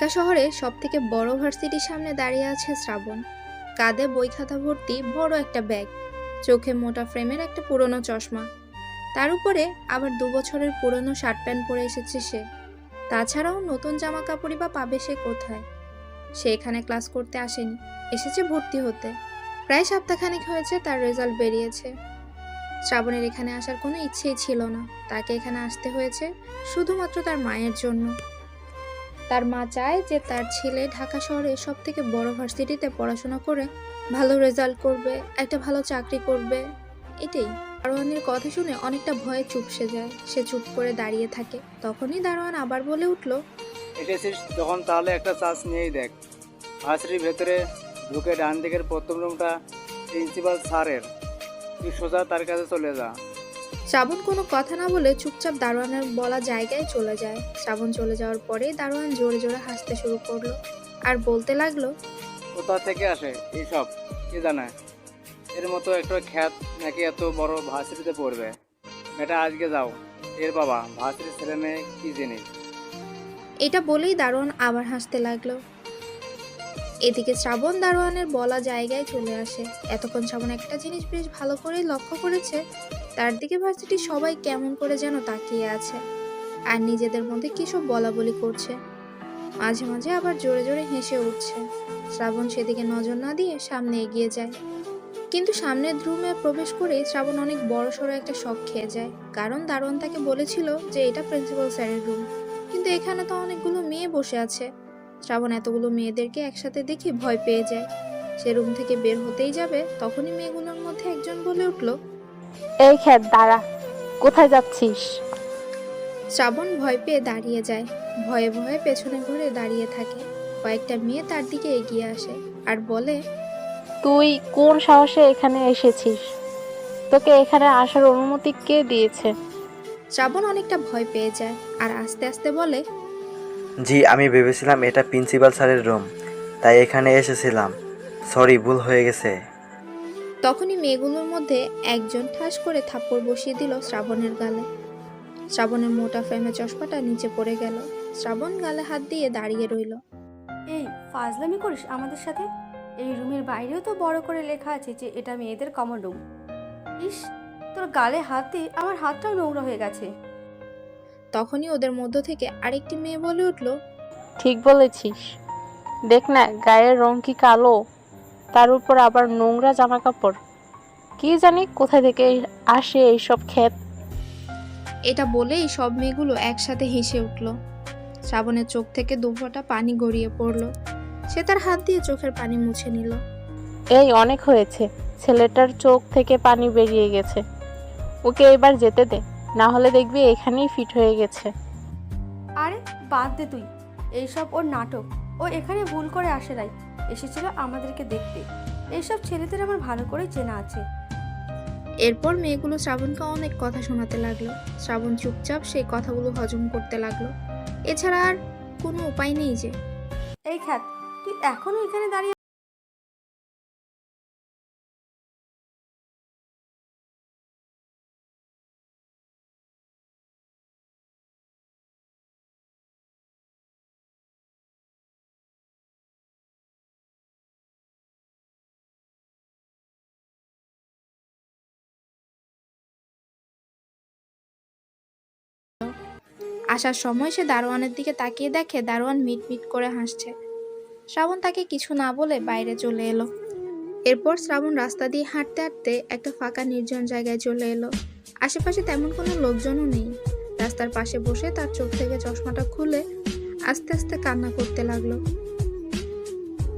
ঢাকা শহরে সবথেকে বড় ভার্সিটির সামনে দাঁড়িয়ে আছে শ্রাবণ। কাঁধে বই খাতা ভর্তি বড় একটা ব্যাগ, চোখে মোটা ফ্রেমের একটা পুরনো চশমা, তার উপরে আবার 2 বছরের পুরনো শার্ট প্যান্ট পরে এসেছে সে। তাছাড়াও নতুন জামা কাপড়ই বা পাবে সে কোথায়? সে এখানে ক্লাস করতে আসেনি, এসেছে ভর্তি হতে। প্রায় সপ্তাহখানেক হয়েছে তার রেজাল্ট বেরিয়েছে। শ্রাবণের এখানে আসার কোনো ইচ্ছেই ছিল না, তাকে এখানে আসতে হয়েছে শুধুমাত্র তার মায়ের জন্য। তার মা চায় যে তার ছেলে ঢাকা শহরে সবথেকে বড় ভার্সিটিতে পড়াশোনা করে ভালো রেজাল্ট করবে, একটা ভালো চাকরি করবে, এটাই। দারোয়ানের কথা শুনে অনেকটা ভয়ে চুপসে যায়, সে চুপ করে দাঁড়িয়ে থাকে। তখনই দারোয়ান আবার বলে উঠল, এসেছিস যখন তাহলে একটা চান্স নিয়েই দেখ। ভার্সিটির ভেতরে ঢুকে ডান দিকের প্রথম রুমটা প্রিন্সিপাল স্যারের, তুই সোজা তার কাছে চলে যা। শ্রাবণ কোনো কথা না বলে চুপচাপ দারোয়ানের বলা জায়গায় চলে যায়। শ্রাবণ চলে যাওয়ার পরে দারোয়ান জোরে জোরে হাসতে শুরু করলো আর বলতে লাগলো, কোথা থেকে আসে এইসব কে জানে? এর মতো একটা খ্যাত নাকি এত বড় ভার্সিটিতে পড়বে? এটা আজকে যাও, এর বাবা ভার্সিটির ছেলে মেয়ে কি জিনিস। এটা বলেই দারোয়ান আবার হাসতে লাগলো। এদিকে শ্রাবণ দারোয়ানের বলা জায়গায় চলে আসে। এতক্ষণ শ্রাবণ একটা জিনিস বেশ ভালো করে লক্ষ্য করেছে, তার দিকে ভার্সিটির সবাই কেমন করে যেন তাকিয়ে আছে আর নিজেদের মধ্যে কি সব বলা বলি করছে, মাঝে মাঝে আবার জোরে জোরে হেসে উঠছে। শ্রাবণ সেদিকে নজর না দিয়ে সামনে এগিয়ে যায়, কিন্তু সামনের রুমে প্রবেশ করে শ্রাবণ অনেক বড় সড়ো একটা শক খেয়ে যায়। কারণ দারোয়ান তাকে বলেছিল যে এটা প্রিন্সিপাল স্যারের রুম, কিন্তু এখানে তো অনেকগুলো মেয়ে বসে আছে। শ্রাবণ এতগুলো মেয়েদেরকে একসাথে দেখে ভয় পেয়ে যায়। সে রুম থেকে বের হতেই যাবে, তখনই মেয়েগুলোর মধ্যে একজন বলে উঠল, এই খ্যাত দাঁড়া, কোথায় যাচ্ছিস? শ্রাবণ ভয় পেয়ে দাঁড়িয়ে যায়, ভয়ে ভয়ে পেছনে ঘুরে দাঁড়িয়ে থাকে। কয়েকটা মেয়ে তার দিকে এগিয়ে আসে আর বলে, তুই কোন সাহসে এখানে এসেছিস? তোকে এখানে আসার অনুমতি কে দিয়েছে? শ্রাবণ অনেকটা ভয় পেয়ে যায় আর আস্তে আস্তে বলে, জি, আমি ভেবেছিলাম এটা প্রিন্সিপাল স্যারের রুম, তাই এখানে এসেছিলাম। সরি, ভুল হয়ে গেছে। তখনই মেয়েগুলোর মধ্যে একজন ঠাস করে থাপ্পড় বসিয়ে দিল শ্রাবণের গালে। শ্রাবণের মোটা ফ্রেমে চশমাটা নিচে পড়ে গেল। শ্রাবণ গালে হাত দিয়ে দাঁড়িয়ে রইল। এই ফাজলামি করিস আমাদের সাথে? এই রুমের বাইরেও তো বড় করে লেখা আছে যে এটা মেয়েদের কমন রুম। ইস, তোর গালে হাত দিয়ে আমার হাতটাও নোংরা হয়ে গেছে। তখনই ওদের মধ্য থেকে আরেকটি মেয়ে বলে উঠল, ঠিক বলেছিস, দেখ না গায়ের রং কি কালো, তার উপর আবার নোংরা জামা কাপড়। কি জানি কোথায় থেকে আসে এইসব খ্যাত। এটা বলেই সব মেয়েগুলো একসাথে হেসে উঠল। শ্রাবণের চোখ থেকে 2 ফোঁটা পানি গড়িয়ে পড়ল। সে তার হাত দিয়ে চোখের পানি মুছে নিল। এই অনেক হয়েছে, ছেলেটার চোখ থেকে পানি বেরিয়ে গেছে। ওকে এবার যেতে দে, না হলে দেখবি এখানেই ফিট হয়ে গেছে। আরে বাদ দে তুই, এইসব ওর নাটক। ও এখানে ভুল করে আসে নাই, এসেছিল আমাদেরকে দেখতে। এইসব ছেলেদের আমার ভালো করে চেনা আছে। এরপর মেয়েগুলো শ্রাবণকে অনেক কথা শোনাতে লাগলো। শ্রাবণ চুপচাপ সেই কথাগুলো হজম করতে লাগলো। এছাড়া আর কোনো উপায় নেই যে। এই খ্যাত, তুই এখনো এখানে দাঁড়িয়ে? আসার সময় সে দারোয়ানের দিকে তাকিয়ে দেখে দারোয়ান মিট মিট করে হাসছে। শ্রাবণ তাকে কিছু না বলে বাইরে চলে এলো। এরপর শ্রাবণ রাস্তা দিয়ে হাঁটতে হাঁটতে একটা ফাঁকা নির্জন জায়গায় চলে এলো। আশেপাশে তেমন কোনো লোকজনও নেই। রাস্তার পাশে বসে তার চোখ থেকে চশমাটা খুলে আস্তে আস্তে কান্না করতে লাগলো।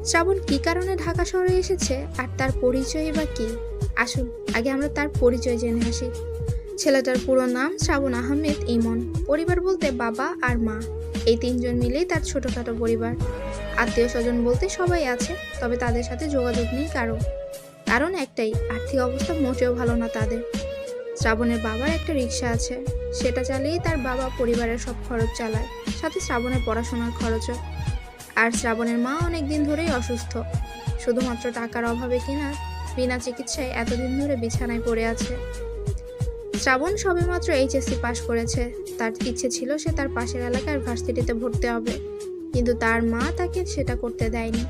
শ্রাবণ কি কারণে ঢাকা শহরে এসেছে আর তার পরিচয় বা কি? আসুন আগে আমরা তার পরিচয় জেনে আসি। ছেলেটার পুরো নাম শ্রাবণ আহমেদ ইমন। পরিবার বলতে বাবা আর মা, এই 3 জন মিলেই তার ছোটখাটো পরিবার। আত্মীয় স্বজন বলতে সবাই আছে, তবে তাদের সাথে যোগাযোগ নেই কারো। কারণ একটাই, আর্থিক অবস্থা মোটেও ভালো না তাদের। শ্রাবণের বাবার একটা রিক্সা আছে, সেটা চালিয়েই তার বাবা পরিবারের সব খরচ চালায়, সাথে শ্রাবণের পড়াশোনার খরচও। আর শ্রাবণের মা অনেক দিন ধরেই অসুস্থ, শুধুমাত্র টাকার অভাবে কিনা বিনা চিকিৎসায় এতদিন ধরে বিছানায় পড়ে আছে। শ্রাবণ সবেমাত্র এইচএসসি পাশ করেছে। তার ইচ্ছে ছিল সে তার পাশের এলাকার ভার্সিটিতে ভর্তি হবে, কিন্তু তার মা তাকে সেটা করতে দেয়নি।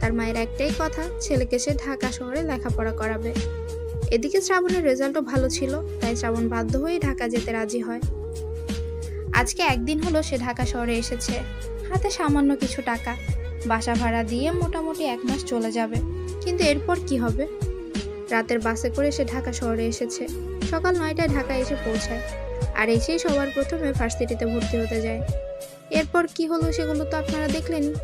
তার মায়ের একটাই কথা, ছেলেকে সে ঢাকা শহরে লেখাপড়া করাবে। এদিকে শ্রাবণের রেজাল্টও ভালো ছিল, তাই শ্রাবণ বাধ্য হয়ে ঢাকা যেতে রাজি হয়। আজকে একদিন হলো সে ঢাকা শহরে এসেছে। হাতে সামান্য কিছু টাকা, বাসা ভাড়া দিয়ে মোটামুটি 1 মাস চলে যাবে। কিন্তু এরপর কি হবে? রাতের বাসে করে সে ঢাকা শহরে এসেছে। সকাল 9টায় ঢাকায় এসে পৌঁছায়, আর এসেই সবার প্রথমে ভার্সিটিতে ভর্তি হতে যায়। এরপর কি হলো সেগুলো তো আপনারা দেখলেনই।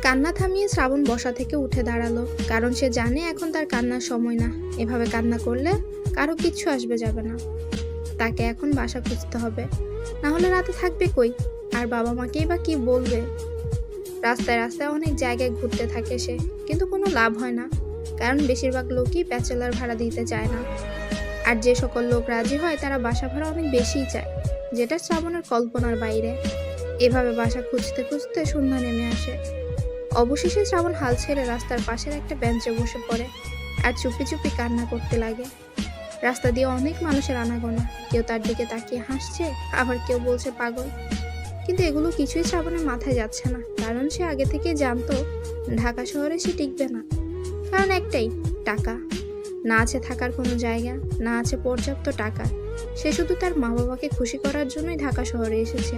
কান্না থামিয়ে শ্রাবণ বসা থেকে উঠে দাঁড়ালো, কারণ সে জানে এখন তার কান্নার সময় না। এভাবে কান্না করলে কারো কিচ্ছু আসবে যাবে না। তাকে এখন বাসা খুঁজতে হবে, না হলে রাতে থাকবে কই? আর বাবা মাকেই বা কি বলবে? রাস্তায় রাস্তায় অনেক জায়গায় ঘুরতে থাকে সে, কিন্তু কোনো লাভ হয় না, কারণ বেশিরভাগ লোকই ব্যাচেলার ভাড়া দিতে চায় না। আর যে সকল লোক রাজি হয় তারা বাসা ভাড়া অনেক বেশিই চায়, যেটা শ্রাবণের কল্পনার বাইরে। এভাবে বাসা খুঁজতে খুঁজতে সন্ধ্যা নেমে আসে। অবশেষে শ্রাবণ হাল ছেড়ে রাস্তার পাশের একটা বেঞ্চে বসে পড়ে আর চুপি চুপি কান্না করতে লাগে। রাস্তা দিয়ে অনেক মানুষের আনাগোনা, কেউ তার দিকে তাকিয়ে হাসছে, আবার কেউ বলছে পাগল। কিন্তু এগুলো কিছুই শ্রাবণের মাথায় যাচ্ছে না, কারণ সে আগে থেকেই জানতো ঢাকা শহরে সে টিকবে না। কারণ একটাই, টাকা। না আছে থাকার কোনো জায়গা, না আছে পর্যাপ্ত টাকা। সে শুধু তার মা বাবাকে খুশি করার জন্যই ঢাকা শহরে এসেছে।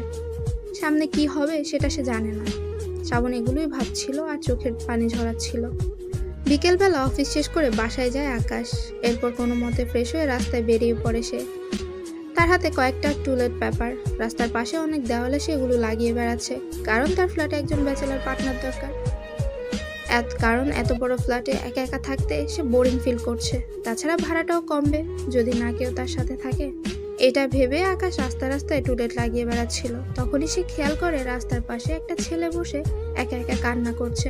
সামনে কি হবে সেটা সে জানে না। শ্রাবণ এগুলোই ভাবছিল আর চোখের পানি ঝরাচ্ছিল। বিকেলবেলা অফিস শেষ করে বাসায় যায় আকাশ। এরপর কোনো মতে ফ্রেশ হয়ে রাস্তায় বেরিয়ে পড়ে সে। তার হাতে কয়েকটা টুলেট পেপার। রাস্তার পাশে অনেক দেওয়ালে সেগুলো লাগিয়ে বেড়াচ্ছে, কারণ তার ফ্ল্যাটে একজন ব্যাচেলার পার্টনার দরকার। কারণ এত বড় ফ্ল্যাটে একা একা থাকতে সে বোরিং ফিল করছে। তাছাড়া ভাড়াটাও কমবে যদি না কেউ তার সাথে থাকে। এটা ভেবে আকাশ রাস্তায় টুলেট লাগিয়ে বেড়াচ্ছিল। তখনই সে খেয়াল করে রাস্তার পাশে একটা ছেলে বসে একা একা কান্না করছে।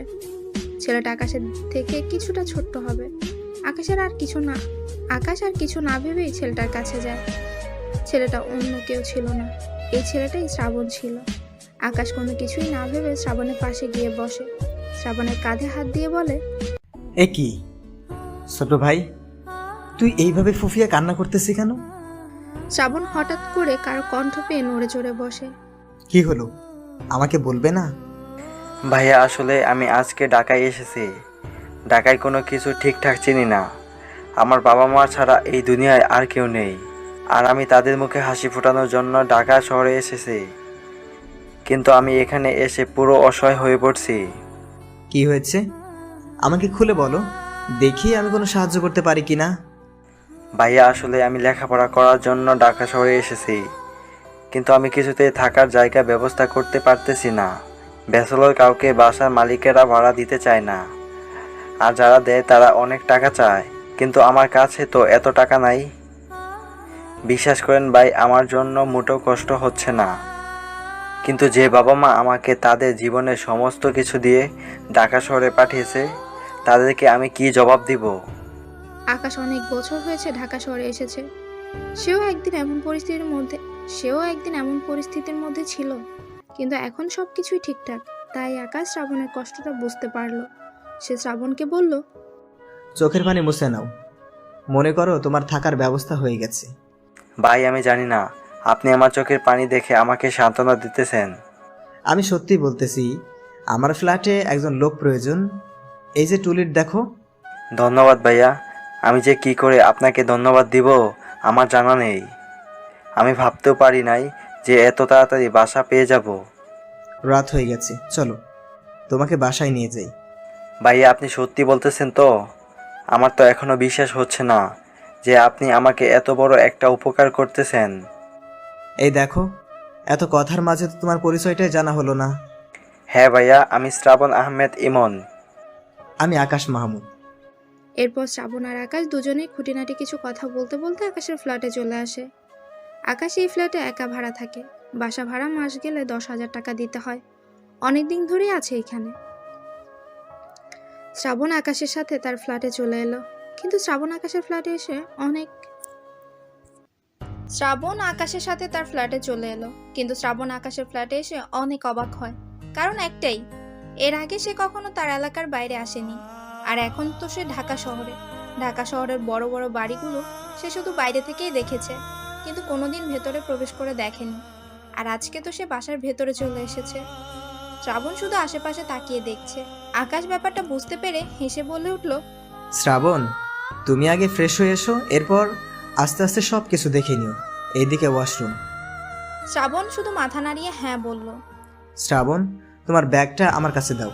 ছেলেটা আকাশের থেকে কিছুটা ছোট্ট হবে। আকাশ আর কিছু না ভেবেই ছেলেটার কাছে যায়। ছেলেটা অন্য কেউ ছিল না, এই ছেলেটাই শ্রাবণ ছিল। আকাশ কোনো কিছুই না ভেবে শ্রাবণের পাশে গিয়ে বসে। শ্রাবণের কাঁধে হাত দিয়ে বলে, এ কি ছোট ভাই, তুই এইভাবে ফুফিয়ে কান্না করতেছি কেন? শ্রাবণ হঠাৎ করে কারো কণ্ঠ পেয়ে নড়ে চড়ে বসে। কি হলো, আমাকে বলবে না? ভাইয়া আসলে আমি আজকে ঢাকায় এসেছি। ঢাকায় কোনো কিছু ঠিকঠাক চিনি না। আমার বাবা মা ছাড়া এই দুনিয়ায় আর কেউ নেই, আর আমি তাদের মুখে হাসি ফোটানোর জন্য ঢাকা শহরে এসেছি। কিন্তু আমি এখানে এসে পুরো অসহায় হয়ে পড়ছি। কি হয়েছে আমাকে খুলে বলো, দেখি আমি কোনো সাহায্য করতে পারি কি না। ভাইয়া আসলে আমি লেখাপড়া করার জন্য ঢাকা শহরে এসেছি, কিন্তু আমি কিছুতেই থাকার জায়গা ব্যবস্থা করতে পারতেছি না। ব্যাচেলর কাউকে বাসার মালিকেরা ভাড়া দিতে চায় না, আর যারা দেয় তারা অনেক টাকা চায়, কিন্তু আমার কাছে তো এত টাকা নাই। বিশ্বাস করেন ভাই, আমার জন্য মোটেও কষ্ট হচ্ছে না, কিন্তু যে বাবা মা আমাকে তাদের জীবনের সমস্ত কিছু দিয়ে ঢাকা শহরে পাঠিয়েছে, তাদেরকে আমি কি জবাব দিব? আকাশ অনেক বছর হয়েছে ঢাকা শহরে এসেছে। সেও একদিন এমন পরিস্থিতির মধ্যে ছিল, কিন্তু এখন সবকিছুই ঠিকঠাক। তাই আকাশ শ্রাবণের কষ্টটা বুঝতে পারলো। সে শ্রাবণকে বলল, চোখের পানি মুছে নাও, মনে করো তোমার থাকার ব্যবস্থা হয়ে গেছে। ভাই আমি জানি না আপনি আমার চোখের পানি দেখে আমাকে সান্ত্বনা দিতেছেন। আমি সত্যি বলতেছি, আমার ফ্ল্যাটে একজন লোক প্রয়োজন। এই যে টুলিট দেখো। ধন্যবাদ ভাইয়া, আমি যে কি করে আপনাকে ধন্যবাদ দিব আমার জানা নেই। আমি ভাবতেও পারি নাই যে এত তাড়াতাড়ি বাসা পেয়ে যাব। রাত হয়ে গেছে, চলো তোমাকে বাসায় নিয়ে যাই। ভাইয়া আপনি সত্যি বলতেছেন তো? আমার তো এখনো বিশ্বাস হচ্ছে না যে আপনি আমাকে এত বড় একটা উপকার করতেছেন। এই দেখো, এত কথার মাঝে তো তোমার পরিচয়টাই জানা হলো না। হ্যাঁ ভাইয়া, আমি শ্রাবণ আহমেদ ইমন। আমি আকাশ মাহমুদ। এরপর শ্রাবণ আর আকাশ দুজনেই খুঁটিনাটি কিছু কথা বলতে বলতে আকাশের ফ্ল্যাটে চলে আসে। আকাশ এই ফ্ল্যাটে একা ভাড়া থাকে। বাসা ভাড়া মাস গেলে 10,000 টাকা দিতে হয়। অনেকদিন ধরেই আছে এখানে। শ্রাবণ আকাশের সাথে তার ফ্ল্যাটে চলে এলো, কিন্তু শ্রাবণ আকাশের ফ্ল্যাটে এসে অনেক অবাক হয়। কারণ একটাই, এর আগে সে কখনো তার এলাকার বাইরে আসেনি। আর এখন তো সে ঢাকা শহরের বড় বড় বাড়িগুলো সে শুধু বাইরে থেকেই দেখেছে, কিন্তু কোনোদিন ভেতরে প্রবেশ করে দেখেনি। আর আজকে তো সে বাসার ভেতরে চলে এসেছে। শ্রাবণ শুধু আশেপাশে তাকিয়ে দেখছে। আকাশ ব্যাপারটা বুঝতে পেরে হেসে বলে উঠল, শ্রাবণ, তুমি আগে ফ্রেশ হয়ে এসো, এরপর আস্তে আস্তে সব কিছু দেখে নিও। এইদিকে ওয়াশরুম। শ্রাবণ শুধু মাথা নাড়িয়ে হ্যাঁ বলল। শ্রাবণ, তোমার ব্যাগটা আমার কাছে দাও,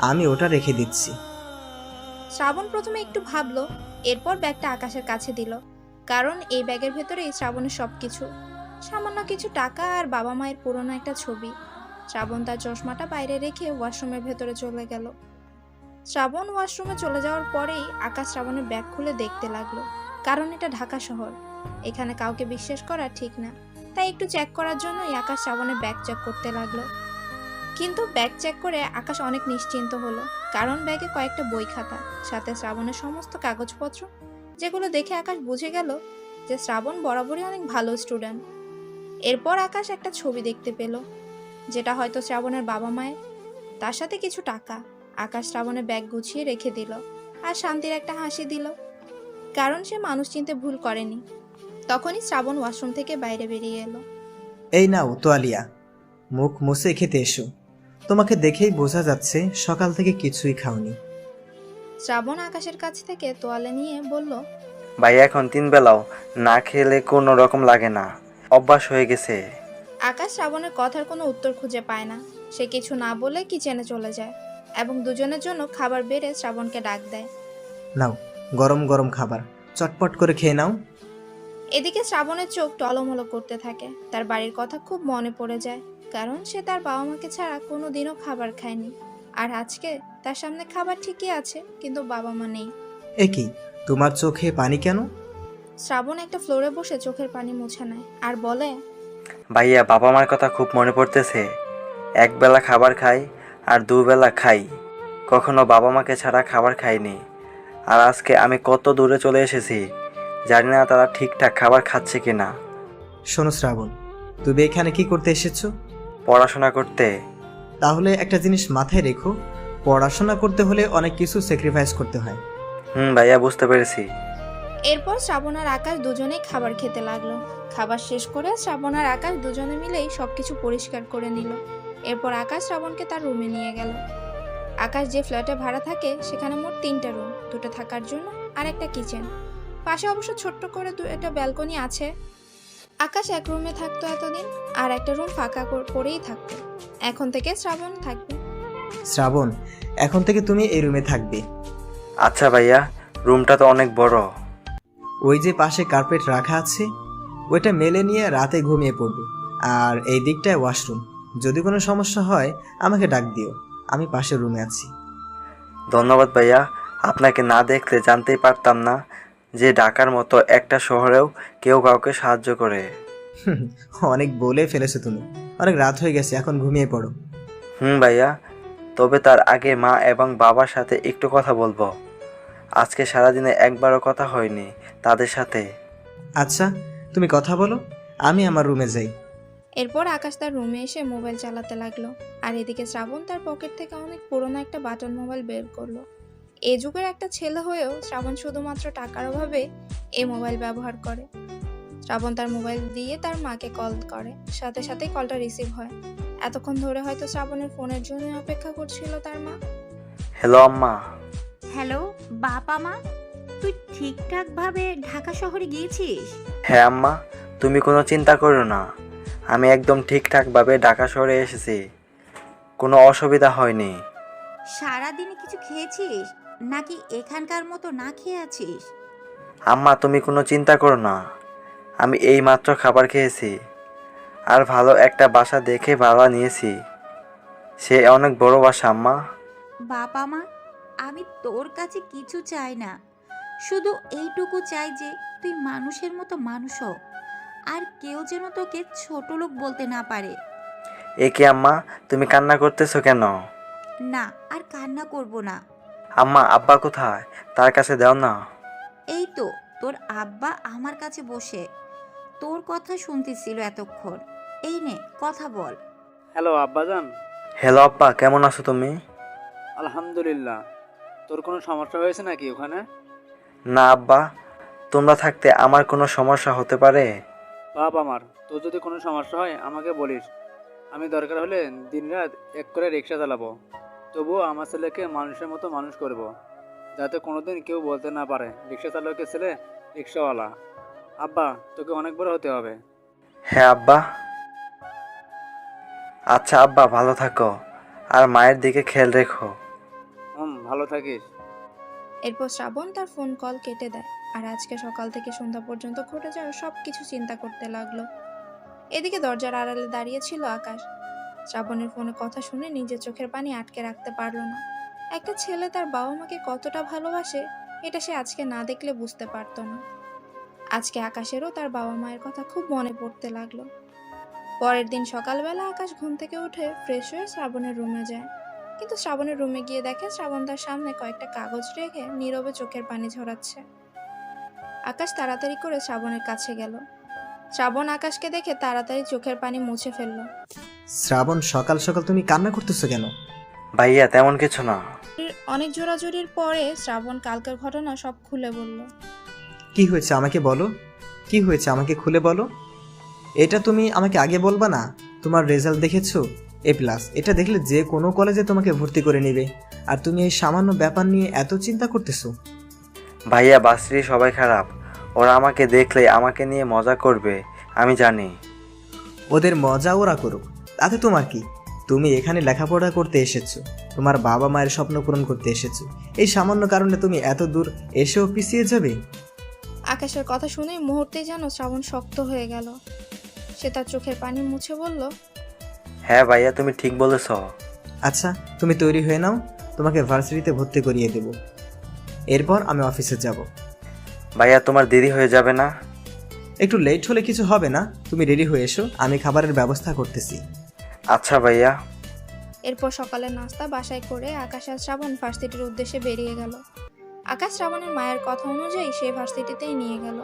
আমি ওটা রেখে দিচ্ছি। শ্রাবণ প্রথমে একটু ভাবলো, এরপর ব্যাগটা আকাশের কাছে দিল। কারণ এই ব্যাগের ভেতরেই শ্রাবণের সবকিছু, সামান্য কিছু টাকা আর বাবা মায়ের পুরনো একটা ছবি। শ্রাবণ তার চশমাটা বাইরে রেখে ওয়াশরুমের ভেতরে চলে গেল। শ্রাবণ ওয়াশরুমে চলে যাওয়ার পরেই আকাশ শ্রাবণের ব্যাগ খুলে দেখতে লাগলো। কারণ এটা ঢাকা শহর, এখানে কাউকে বিশ্বাস করা ঠিক না। তাই একটু চেক করার জন্যই আকাশ শ্রাবণের ব্যাগ চেক করতে লাগলো। কিন্তু ব্যাগ চেক করে আকাশ অনেক নিশ্চিন্ত হলো, কারণ ব্যাগে কয়েকটা বই খাতা, সাথে শ্রাবণের সমস্ত কাগজপত্র, যেগুলো দেখে আকাশ বুঝে গেল যে শ্রাবণ বরাবরই অনেক ভালো স্টুডেন্ট। এরপর আকাশ একটা ছবি দেখতে পেল, যেটা হয়তো শ্রাবণের বাবা মায়ের। তার সাথে কিছু টাকা। আকাশ শ্রাবণের ব্যাগ গুছিয়ে রেখে দিল আর শান্তির একটা হাসি দিল, কারণ সে মানুষ চিনতে ভুল করেনি। তখনই শ্রাবণ ওয়াশরুম থেকে বাইরে বেরিয়ে এলো। এই নাও তোয়ালিয়া, মুখ মুছে খেতে এসো। তোমাকে দেখেই বোঝা যাচ্ছে সকাল থেকে কিছুই খাওনি। শ্রাবণ আকাশের কাছ থেকে তোয়ালে নিয়ে বলল, ভাইয়া এখন 3 বেলাও না খেলে কোনো রকম লাগে না, অভ্যাস হয়ে গেছে। আকাশ শ্রাবণের কথার কোনো উত্তর খুঁজে পায় না। সে কিছু না বলে কিচেনে চলে যায় এবং দুজনের জন্য খাবার বেড়ে শ্রাবণকে ডাক দেয়। নাও, গরম গরম খাবার, চটপট করে খেয়ে নাও। এদিকে শ্রাবণের চোখ টলমলো করতে থাকে। তার বাড়ির কথা খুব মনে পড়ে যায়, কারণ সে তার বাবা মাকে ছাড়া কোনো দিনও খাবার খায়নি। আর আজকে তার সামনে খাবার ঠিকই আছে, কিন্তু বাবা মা নেই। এ কি, তোমার চোখে পানি কেন? শ্রাবণ একটা ফ্লোরে বসে চোখের পানি মুছে নেয় আর বলে, ভাইয়া বাবা মার কথা খুব মনে পড়তেছে। একবেলা খাবার খাই আর দুবেলা খাই, কখনো বাবা মাকে ছাড়া খাবার খাইনি। আর আজকে আমি কত দূরে চলে এসেছি, জানি না তারা ঠিকঠাক খাবার খাচ্ছে কিনা। শোনো শ্রাবণ, তুমি এখানে কি করতে এসেছো? পড়াশোনা করতে। তাহলে একটা জিনিস মাথায় রেখো, পড়াশোনা করতে হলে অনেক কিছু স্যাক্রিফাইস করতে হয়। ভাইয়া বুঝতে পেরেছি। এরপর শ্রাবণ আর আকাশ দুজনেই খাবার খেতে লাগলো। খাবার শেষ করে শ্রাবণ আর আকাশ দুজনে মিলেই সবকিছু পরিষ্কার করে নিল। এরপর আকাশ শ্রাবণকে তার রুমে নিয়ে গেল। আকাশ যে ফ্ল্যাটে ভাড়া থাকে সেখানে মোট 3টা রুম, 2টা থাকার জন্য আর একটা কিচেন। পাশে অবশ্য ছোট্ট করে একটা ব্যালকনি আছে। আকাশ এক রুমে থাকতো এতদিন, আর একটা রুম ফাঁকা করেই থাকতো। এখন থেকে শ্রাবণ থাকবে। শ্রাবণ, এখন থেকে তুমি এই রুমে থাকবে। আচ্ছা ভাইয়া, রুমটা তো অনেক বড়। ওই যে পাশে কার্পেট রাখা আছে, ওইটা মেলে নিয়ে রাতে ঘুমিয়ে পড়বে। আর এই দিকটায় ওয়াশরুম, যদি কোনো সমস্যা হয় আমাকে ডাক দিও, আমি পাশের রুমে আছি। ধন্যবাদ ভাইয়া, আপনাকে না দেখলে জানতেই পারতাম না যে ঢাকার মতো একটা শহরেও কেউ কাউকে সাহায্য করে। অনেক বলে ফেলেছো তুমি, অনেক রাত হয়ে গেছে, এখন ঘুমিয়ে পড়ো। ভাইয়া, তবে তার আগে মা এবং বাবার সাথে একটু কথা বলবো। আজকে সারাদিনে একবারও কথা হয়নি তাদের সাথে। আচ্ছা, তুমি কথা বলো, আমি আমার রুমে যাই। এরপর আকাশ তার রুমে এসে মোবাইল চালাতে লাগলো। আর এদিকে শ্রাবণ তার পকেট থেকে অনেক পুরনো একটা বাটন মোবাইল বের করলো। এ যুগের একটা ছেলে হয়েও শ্রাবণ শুধুমাত্র টাকার অভাবে এই মোবাইল ব্যবহার করে। শ্রাবণ তার মোবাইল দিয়ে তার মাকে কল করে, সাথে সাথেই কলটা রিসিভ হয়। এতক্ষণ ধরে হয়তো শ্রাবণের ফোনের জন্য অপেক্ষা করছিল তার মা। হ্যালো আম্মা। হ্যালো বাবা মা, তুই ঠিকঠাকভাবে ঢাকা শহরে গিয়েছিস? হ্যাঁ আম্মা, তুমি কোনো চিন্তা করো না, আমি একদম ঠিকঠাকভাবে ঢাকা শহরে এসেছি, কোনো অসুবিধা হয়নি। সারাদিনে কিছু খেয়েছিস নাকি এখানকার মতো না খেয়ে আছিস? আম্মা তুমি কোনো চিন্তা করো না, আমি এই মাত্র খাবার খেয়েছি আর ভালো একটা বাসা দেখে ভাড়া নিয়েছি। সে অনেক বড় বাসা আম্মা। বাবা মা, আমি তোর কাছে কিছু চাই না, শুধু এইটুকু চাই যে তুই মানুষের মতো মানুষ হ, আর কেউ যেন তোকে ছোট লোক বলতে না পারে। এ কি আম্মা, তুমি কান্না করতেছো কেন? না, আর কান্না করব না। আম্মা আব্বা কোথায়, তার কাছে দাও না। এই তো তোর আব্বা আমার কাছে বসে তোর কথা শুনতেছিল এতক্ষণ। এই নে কথা বল। হ্যালো আব্বাজান। হ্যালো আব্বা, কেমন আছো তুমি? আলহামদুলিল্লাহ। তোর কোনো সমস্যা হয়েছে নাকি ওখানে? না আব্বা, তোমরা থাকতে আমার কোনো সমস্যা হতে পারে? বাপ আমার, তোর যদি কোনো সমস্যা হয় আমাকে বলিস, আমি দরকার হলে দিনরাত এক করে রিক্সা চালাবো, তবুও আমার ছেলেকে মানুষের মতো মানুষ করব, যাতে কোনোদিন কেউ বলতে না পারে রিক্সা চালকের ছেলে রিক্সাওয়ালা। আব্বা, তোকে অনেক বড় হতে হবে। হ্যাঁ আব্বা। আচ্ছা আব্বা, ভালো থাকো আর মায়ের দিকে খেয়াল রেখো। ভালো থাকিস। এরপর শ্রাবণ তার ফোন কল কেটে দেয় আর আজকে সকাল থেকে সন্ধ্যা পর্যন্ত ঘটে যাওয়া সব কিছু চিন্তা করতে লাগলো। এদিকে দরজার আড়ালে দাঁড়িয়ে ছিল আকাশ। শ্রাবণের ফোনে কথা শুনে নিজের চোখের পানি আটকে রাখতে পারলো না। একটা ছেলে তার বাবা মাকে কতটা ভালোবাসে এটা সে আজকে না দেখলে বুঝতে পারতো না। আজকে আকাশেরও তার বাবা মায়ের কথা খুব মনে পড়তে লাগলো। পরের দিন সকালবেলা আকাশ ঘুম থেকে উঠে ফ্রেশ হয়ে শ্রাবণের রুমে যায়, কিন্তু শ্রাবণের রুমে গিয়ে দেখে শ্রাবণ তার সামনে কয়েকটা কাগজ রেখে নীরবে চোখের পানি ঝরাচ্ছে। আকাশ তাড়াতাড়ি করে শ্রাবণের কাছে গেল। শ্রাবণ আকাশকে দেখে তাড়াতাড়ি চোখের পানি মুছে ফেলল। শ্রাবণ, সকাল সকাল তুমি কান্না করতেছো কেন? ভাইয়া তেমন কিছু না। অনেক জোরাজুরির পরে শ্রাবণ কালকের ঘটনা সব খুলে বলল। কি হয়েছে আমাকে বলো, কি হয়েছে আমাকে খুলে বলো। এটা তুমি আমাকে আগে বলবা না? তোমার রেজাল্ট দেখেছো, A+। এটা দেখলে যে কোনো কলেজে তোমাকে ভর্তি করে নেবে, আর তুমি এই সামান্য ব্যাপার নিয়ে এত চিন্তা করতেছো। ভাইয়া বাসরি সবাই খারাপ, ওরা আমাকে দেখলে আমাকে নিয়ে মজা করবে, আমি জানি। ওদের মজা ওরা করুক, তাতে তোমার কি? তুমি এখানে লেখাপড়া করতে এসেছো, তোমার বাবা মায়ের স্বপ্ন পূরণ করতে এসেছো। এই সামান্য কারণে তুমি এত দূর এসেও পিছিয়ে যাবে? আকাশের কথা শুনে মুহূর্তেই যেন শ্রাবণ শক্ত হয়ে গেল। সে তার চোখের পানি মুছে বলল, হ্যাঁ ভাইয়া, তুমি ঠিক বলেছ। আচ্ছা, তুমি তৈরি হয়ে নাও, তোমাকে ভার্সিটিতে ভর্তি করিয়ে দেব। এরপর আমি অফিসে যাব। ভাইয়া তোমার দেরি হয়ে যাবে না? একটু লেট হলে কিছু হবে না, তুমি রেডি হয়ে এসো, আমি খাবারের ব্যবস্থা করতেছি। আচ্ছা ভাইয়া। এরপর সকালের নাস্তা বাসায় করে আকাশ আর শ্রাবণ ভার্সিটির উদ্দেশ্যে বেরিয়ে গেল। আকাশ শ্রাবণের মায়ের কথা অনুযায়ী সে ভার্সিটিতেই নিয়ে গেল।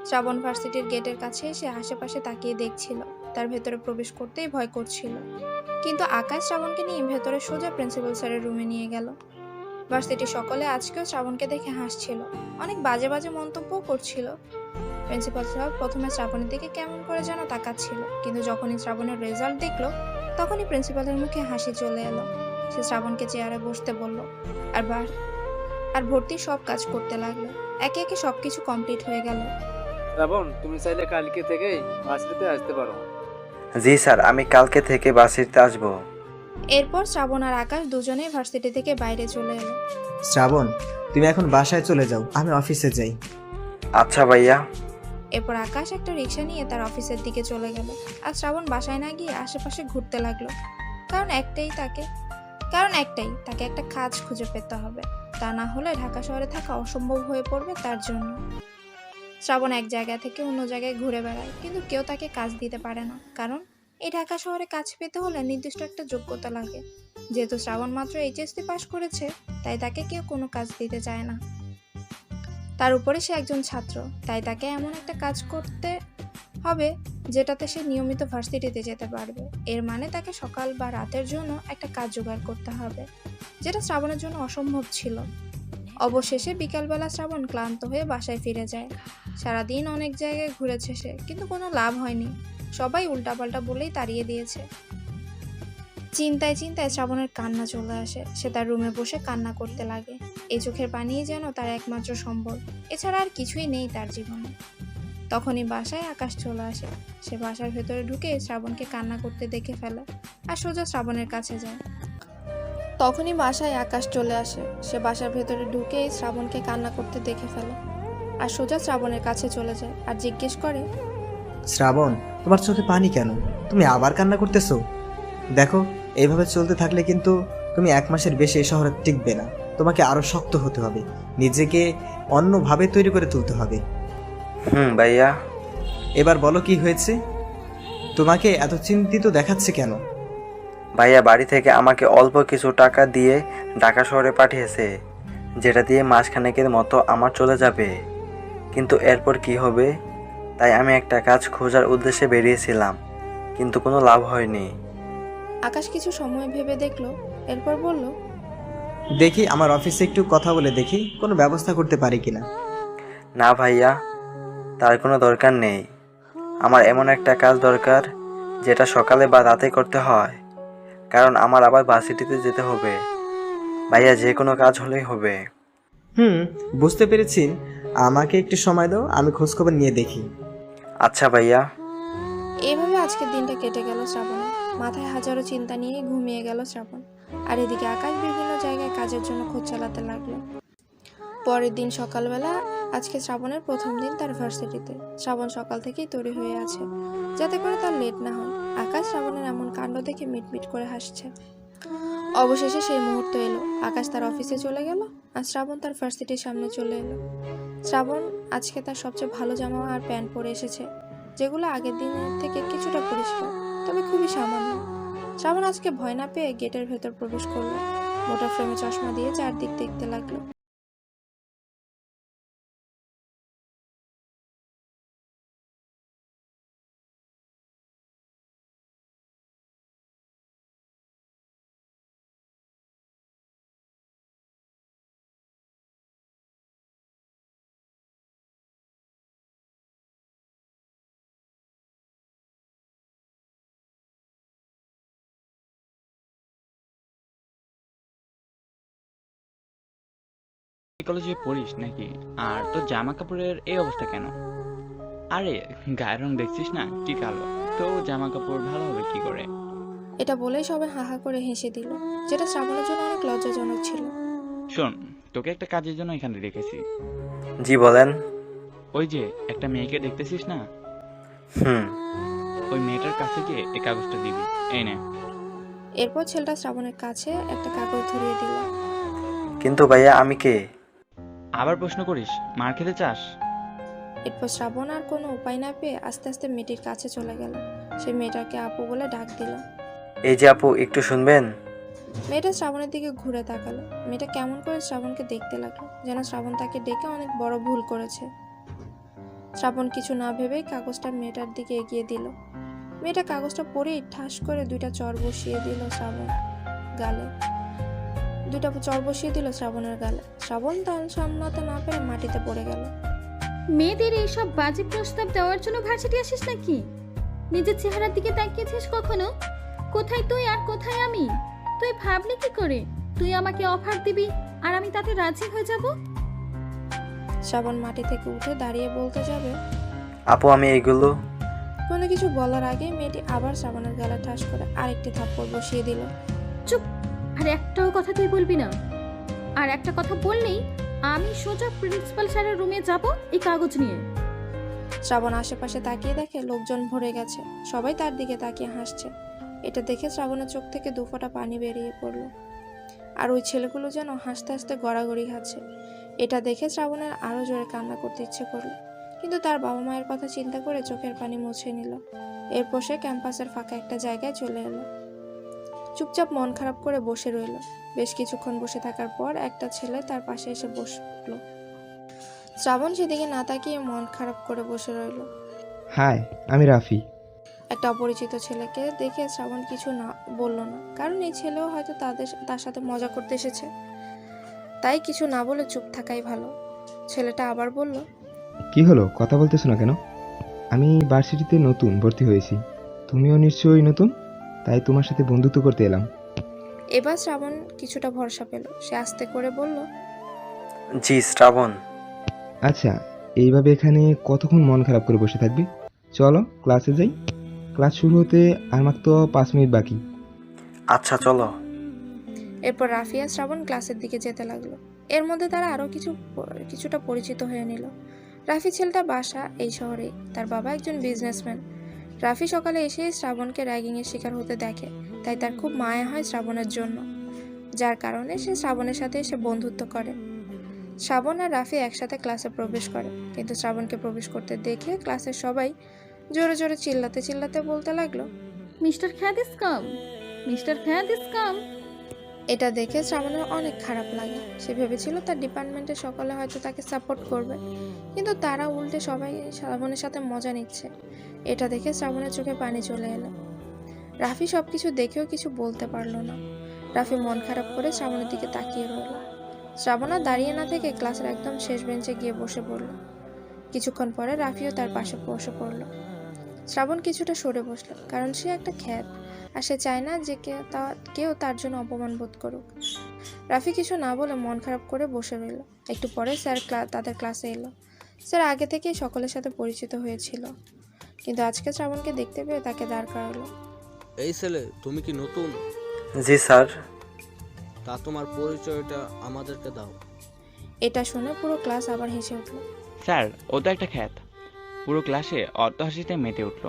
শ্রাবণ ভার্সিটির গেটের কাছে এসে আশেপাশে তাকিয়ে দেখছিল। তার ভেতরে প্রবেশ করতেই ভয় করছিল, কিন্তু আকাশ শ্রাবণকে নিয়ে ভেতরে সোজা প্রিন্সিপাল স্যারের রুমে নিয়ে গেল। ভার্সিটির সকলে আজকেও শ্রাবণকে দেখে হাসছিল, অনেক বাজে বাজে মন্তব্যও করছিল। প্রিন্সিপাল সাহেব প্রথমে শ্রাবণের দিকে কেমন করে যেন তাকাচ্ছিল, কিন্তু যখনই শ্রাবণের রেজাল্ট দেখলো তখনই প্রিন্সিপালের মুখে হাসি চলে এলো। সে শ্রাবণকে চেয়ারে বসতে বলল আর ভর্তির সব কাজ করতে লাগলো। একে একে সবকিছু কমপ্লিট হয়ে গেল। শ্রাবণ, তুমি চাইলে কালকে থেকেই ভার্সিটিতে আসতে পারো। জি স্যার, আমি কালকে থেকে বাসিতে আসবো। এরপর শ্রাবণ আর আকাশ দুজনেই ভার্সিটি থেকে বাইরে চলে এলো। শ্রাবণ, তুমি এখন বাসায় চলে যাও, আমি অফিসে যাই। আচ্ছা ভাইয়া। এরপর আকাশ একটা রিক্সা নিয়ে তার অফিসের দিকে চলে গেল। আর শ্রাবণ বাসায় না গিয়ে আশেপাশে ঘুরতে লাগলো, কারণ একটাই তাকে একটা কাজ খুঁজে পেতে হবে, তা না হলে ঢাকা শহরে থাকা অসম্ভব হয়ে পড়বে তার জন্য। শ্রাবণ এক জায়গা থেকে অন্য জায়গায় ঘুরে বেড়ায়, কিন্তু কেউ তাকে কাজ দিতে পারে না, কারণ এই ঢাকা শহরে কাজ পেতে হলে নির্দিষ্ট একটা যোগ্যতা লাগে। যেহেতু শ্রাবণ মাত্র HSC পাশ করেছে, তাই তাকে কেউ কোনো কাজ দিতে চায় না। তার উপরে সে একজন ছাত্র, তাই তাকে এমন একটা কাজ করতে হবে যেটাতে সে নিয়মিত ভার্সিটিতে যেতে পারবে। এর মানে তাকে সকাল বা রাতের জন্য একটা কাজ জোগাড় করতে হবে, যেটা শ্রাবণের জন্য অসম্ভব ছিল। অবশেষে বিকালবেলা শ্রাবণ ক্লান্ত হয়ে বাসায় ফিরে যায়। সারাদিন অনেক জায়গায় ঘুরেছে সে, কিন্তু কোনো লাভ হয়নি। সবাই উল্টাপাল্টা বলেই তাড়িয়ে দিয়েছে। চিন্তায় শ্রাবণের কান্না চলে আসে। সে তার রুমে বসে কান্না করতে লাগে। এই চোখের পানিই যেন তার একমাত্র সম্বল, এছাড়া আর কিছুই নেই তার জীবনে। তখনই বাসায় আকাশ চলে আসে। সে বাসার ভেতরে ঢুকে শ্রাবণকে কান্না করতে দেখে ফেলে আর সোজা শ্রাবণের কাছে যায়। তখনই বাসায় আকাশ চলে আসে। সে বাসার ভেতরে ঢুকে শ্রাবণকে কান্না করতে দেখে ফেলে আর সোজা শ্রাবণের কাছে চলে যায় আর জিজ্ঞেস করে, শ্রাবণ, তোমার চোখে পানি কেন? তুমি আবার কান্না করতেছো? দেখো, এইভাবে চলতে থাকলে কিন্তু তুমি 1 মাসের বেশি এই শহরে টিকবে না। তোমাকে আরো শক্ত হতে হবে, নিজেকে অন্যভাবে তৈরি করে তুলতে হবে। ভাইয়া। এবার বলো, কি হয়েছে? তোমাকে এত চিন্তিত দেখাচ্ছে কেন? ভাইয়া বাড়ি থেকে আমাকে অল্প কিছু টাকা দিয়ে ঢাকা শহরে পাঠিয়েছে, যেটা দিয়ে মাসখানেকের মতো আমার চলে যাবে। কিন্তু এরপর কি হবে, তাই আমি একটা কাজ খোঁজার উদ্দেশ্যে বেরিয়েছিলাম, কিন্তু কোনো লাভ হয়নি। আকাশ কিছু সময় ভেবে দেখলো, এরপর বলল, দেখি আমার অফিসে একটু কথা বলে দেখি কোনো ব্যবস্থা করতে পারি কিনা। না ভাইয়া, তার কোনো দরকার নেই। আমার এমন একটা কাজ দরকার যেটা সকালে বা রাতে করতে হয়, কারণ আমার আবার ভার্সিটিতে যেতে হবে। ভাইয়া যে কোনো কাজ হলেই হবে। বুঝতে পেরেছি। আমাকে একটু সময় দাও, আমি খোঁজখবর নিয়ে দেখি। আচ্ছা ভাইয়া। এভাবে আজকের দিনটা কেটে গেল শ্রাবণের। মাথায় হাজারো চিন্তা নিয়ে ঘুমিয়ে গেল শ্রাবণ। আর এদিকে আকাশ বিভিন্ন জায়গায় কাজের জন্য খোঁজ চালাতে লাগলো। পরের দিন সকালবেলা, আজকে শ্রাবণের প্রথম দিন তার ভার্সিটিতে। শ্রাবণ সকাল থেকেই তৈরি হয়ে আছে, যাতে করে তার লেট না হয়। আকাশ শ্রাবণের এমন কাণ্ড দেখে মিটমিট করে হাসছে। অবশেষে সেই মুহূর্ত এলো। আকাশ তার অফিসে চলে গেল আর শ্রাবণ তার ভার্সিটির সামনে চলে এলো। শ্রাবণ আজকে তার সবচেয়ে ভালো জামা আর প্যান্ট পরে এসেছে, যেগুলো আগের দিনের থেকে কিছুটা পরিষ্কার, তবে খুবই সামান্য। শ্রাবণ আজকে ভয় না পেয়ে গেটের ভেতর প্রবেশ করলো। মোটা ফ্রেমে চশমা দিয়ে চারদিক দেখতে লাগলো। কলেজে পড়িস নাকি? আর তোর জামা কাপড়ের এই অবস্থা কেন? আরে গায়ের রং দেখছিস না কি কালো, তো জামা কাপড় ভালো হবে কি করে? এটা বলেই সবাই হাহা করে হেসে দিল, যেটা শ্রাবণের জন্য অনেক লজ্জাজনক ছিল। শোন, তোকে একটা কাজের জন্য এখানে রেখেছি। জি বলেন। ওই যে একটা মেয়েকে দেখতেছিস না, হুম। ওই মেয়েটার কাছে গিয়ে এই কাগজটা দিবি। এই নে। এরপর ছেলেটা শ্রাবণের কাছে একটা কাগজ ধরিয়ে দিল। কিন্তু ভাইয়া আমি কে? আবার প্রশ্ন করিস? মার খেতে চাস? এরপর শ্রাবণ আর কোনো উপায় না পেয়ে আস্তে আস্তে মেয়েটির কাছে চলে গেল। সে মেয়েটাকে আপু বলে ডাক দিল। এই যে আপু, একটু শুনবেন? মেয়েটা শ্রাবণের দিকে ঘুরে তাকালো। মেয়েটা কেমন করে শ্রাবণকে দেখতে লাগলো, যেন শ্রাবণ তাকে ডেকে অনেক বড় ভুল করেছে। শ্রাবণ কিছু না ভেবেই কাগজটা মেয়েটার দিকে এগিয়ে দিল। মেয়েটা কাগজটা পড়েই ঠাস করে দুইটা চর বসিয়ে দিল শ্রাবণের গালে। শ্রাবণ তাল সামলাতে না পেরে মাটিতে পড়ে গেল। মেয়েদের এইসব বাজে প্রস্তাব দেওয়ার জন্য ভার্সিটি আসিস নাকি? নিজের চেহারার দিকে তাকিয়েছিস কখনো? কোথায় তুই আর কোথায় আমি? তুই ভাবলি কি করে তুই আমাকে অফার দিবি আর আমি তাতে রাজি হয়ে যাব? শ্রাবণ মাটি থেকে উঠে দাঁড়িয়ে বলতে যাবে, আপু আমি এইগুলো। কোনো কিছু বলার আগে মেয়েটি আবার শ্রাবণের গালে ঠাস করে আরেকটি থাপ্পড় বসিয়ে দিল। চুপ! আর একটাও কথা তুই বলবি না। আর একটা কথা বললেই আমি সোজা প্রিন্সিপাল স্যারের রুমে যাব এই কাগজ নিয়ে। শ্রাবণ আশেপাশে তাকিয়ে দেখে লোকজন ভরে গেছে, সবাই তার দিকে তাকিয়ে হাসছে। এটা দেখে শ্রাবণের চোখ থেকে দু ফোঁটা পানি বেরিয়ে পড়ল। আর ওই ছেলেগুলো যেন হাসতে হাসতে গড়াগড়ি খাচ্ছে। এটা দেখে শ্রাবণের আরো জোরে কান্না করতে ইচ্ছে করলো, কিন্তু তার বাবা মায়ের কথা চিন্তা করে চোখের পানি মুছে নিল। এরপর সে ক্যাম্পাসের ফাঁকা একটা জায়গায় চলে এলো। চুপচাপ মন খারাপ করে বসে রইল। বেশ কিছুক্ষণ বসে থাকার পর একটা ছেলে তার পাশে এসে বসলো। শ্রাবণ সেদিকে না তাকিয়ে মন খারাপ করে বসে রইল। হাই, আমি রাফি। একটা অপরিচিত ছেলেকে দেখে শ্রাবণ কিছু না বলল না, কারণ এই ছেলেও হয়তো তার সাথে মজা করতে এসেছে। তাই কিছু না বলে চুপ থাকাই ভালো। ছেলেটা আবার বলল, কি হলো, কথা বলতেছো না কেন? আমি ভার্সিটিতে নতুন ভর্তি হয়েছি, তুমিও নিশ্চয়ই নতুন, তাই তোমার সাথে বন্ধুত্ব করতে এলাম। এবার শ্রাবণ কিছুটা ভরসা পেল। সে আস্তে করে বলল, জি শ্রাবণ। আচ্ছা, এইভাবে এখানে কতক্ষণ মন খারাপ করে বসে থাকবে? চলো ক্লাসে যাই। ক্লাস শুরু হতে আর মাত্র 5 মিনিট বাকি। আচ্ছা চলো। এরপর রাফিয়া শ্রাবণ ক্লাসের দিকে যেতে লাগলো। এর মধ্যে তারা আরো কিছুটা পরিচিত হয়ে নিল। রাফি ছেলেটা বাসা এই শহরেই, তার বাবা একজন বিজনেসম্যান। রাফি সকালে এসে শ্রাবণকে র্যাগিংয়ের শিকার হতে দেখে, তাই তার খুব মায়া হয় শ্রাবণের জন্য, যার কারণে সে শ্রাবণের সাথে এসে বন্ধুত্ব করে। শ্রাবণ আর রাফি একসাথে ক্লাসে প্রবেশ করে, কিন্তু শ্রাবণকে প্রবেশ করতে দেখে ক্লাসের সবাই জোরে জোরে চিল্লাতে বলতে লাগলো, মিস্টার খাদিস কাম, মিস্টার খাদিস কাম। এটা দেখে শ্রাবণের অনেক খারাপ লাগে। সে ভেবেছিল তার ডিপার্টমেন্টে সকলে হয়তো তাকে সাপোর্ট করবে, কিন্তু তারা উল্টে সবাই শ্রাবণের সাথে মজা নিচ্ছে। এটা দেখে শ্রাবণের চোখে পানি চলে এলো। রাফি সবকিছু দেখেও কিছু বলতে পারলো না। রাফি মন খারাপ করে শ্রাবণের দিকে তাকিয়ে রইল। শ্রাবণ আর দাঁড়িয়ে না থেকে ক্লাসের একদম শেষ বেঞ্চে গিয়ে বসে পড়ল। কিছুক্ষণ পরে রাফিও তার পাশে বসে পড়ল। শ্রাবণ কিছুটা সরে বসলো, কারণ সে একটা খ্যাত আর সে চায় না যে কেউ তার জন্য অপমান বোধ করুক। রাফি কিছু না বলে মন খারাপ করে বসে রইল। একটু পরে স্যার তাদের ক্লাসে এলো। স্যার আগে থেকেই সকলের সাথে পরিচিত হয়েছিল, কিন্তু আজকে শ্রাবণকে দেখতে পেয়ে তাকে দাঁড় করালো। এই ছেলে, তুমি কি নতুন? জি স্যার। তা তোমার পরিচয়টা আমাদেরকে দাও। এটা শুনে পুরো ক্লাস আবার হেসে উঠল। স্যার, ও তো একটা খ্যাত। পুরো ক্লাসে অট্টহাসিতে মেতে উঠল।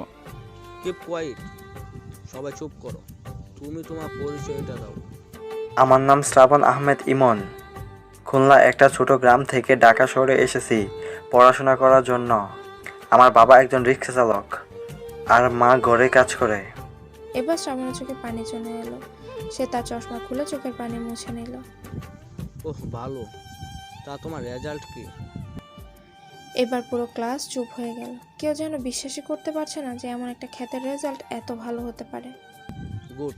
কিপ কোয়াইট, সবাই চুপ করো। তুমি তোমার পরিচয়টা দাও। আমার নাম শ্রাবণ আহমেদ ইমন। খুলনা একটা ছোট গ্রাম থেকে ঢাকা শহরে এসেছি পড়াশোনা করার জন্য। আমার বাবা একজন রিক্সা চালক আর মা ঘরে কাজ করে। এবার শ্রাবণের চোখে পানি চলে এলো। সে তার চশমা খুলে চোখের পানি মুছে নিল। ওহ, ভালো। তা তোমার রেজাল্ট কি? এবার পুরো ক্লাস চুপ হয়ে গেল। কেউ যেন বিশ্বাসই করতে পারছে না যে এমন একটা খ্যাতের রেজাল্ট এত ভালো হতে পারে। গুড।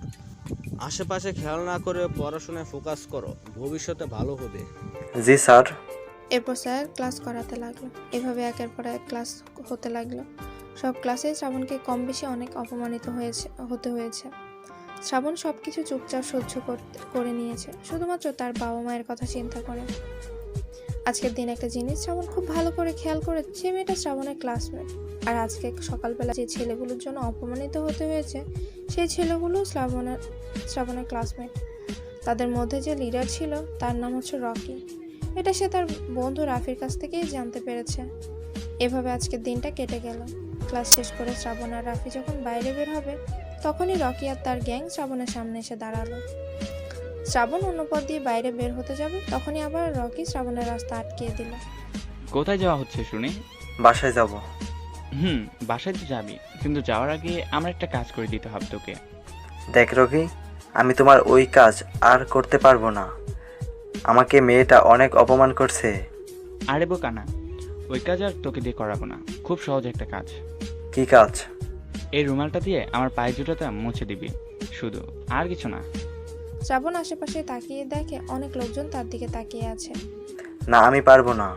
আশেপাশে খেয়াল না করে পড়াশোনায় ফোকাস করো, ভবিষ্যতে ভালো হবে। জি স্যার। এরপর স্যার ক্লাস করাতে লাগলো। এভাবে একের পর এক ক্লাস হতে লাগলো। সব ক্লাসে শ্রাবণকে কম বেশি অনেক অপমানিত হতে হয়েছে। শ্রাবণ সবকিছু চুপচাপ সহ্য করে নিয়েছে, শুধুমাত্র তার বাবা মায়ের কথা চিন্তা করে। আজকের দিন একটা জিনিস শ্রাবণ খুব ভালো করে খেয়াল করে, সে মেয়েটা শ্রাবণের ক্লাসমেট। আর আজকে সকালবেলা যে ছেলেগুলোর জন্য অপমানিত হতে হয়েছে, সেই ছেলেগুলো শ্রাবণের ক্লাসমেট। তাদের মধ্যে যে লিডার ছিল তার নাম হচ্ছে রকি। এটা সে তার বন্ধু রাফির কাছ থেকেই জানতে পেরেছে। এভাবে আজকের দিনটা কেটে গেল। ক্লাস শেষ করে শ্রাবণ আর রাফি যখন বাইরে বের হবে, তখনই রকি আর তার গ্যাং শ্রাবণের সামনে এসে দাঁড়ালো। শ্রাবণ অন্য পথ দিয়ে বাইরে বের হতে যাবে, তখনই আবার রকি শ্রাবণের রাস্তা আটকিয়ে দিল। কোথায় যাওয়া হচ্ছে শুনি? বাসায় যাব। বাসায় তো যাবি, কিন্তু যাওয়ার আগে আমার একটা কাজ করে দিতে হবে তোকে। দেখ রকি, আমি তোমার ওই কাজ আর করতে পারবো না। আমাকে মেয়েটা অনেক অপমান করছে। আরে বোকা না, ওই কাজ আর তোকে দিয়ে করাবো না। খুব সহজ একটা কাজ। কি কাজ? এই রুমালটা দিয়ে আমার পায়ের জুতাটা মুছে দিবি, শুধু, আর কিছু না। শ্রাবণ আশেপাশে তাকিয়ে দেখে অনেক লোকজন তার দিকে তাকিয়ে আছে। না, আমি পারবো না।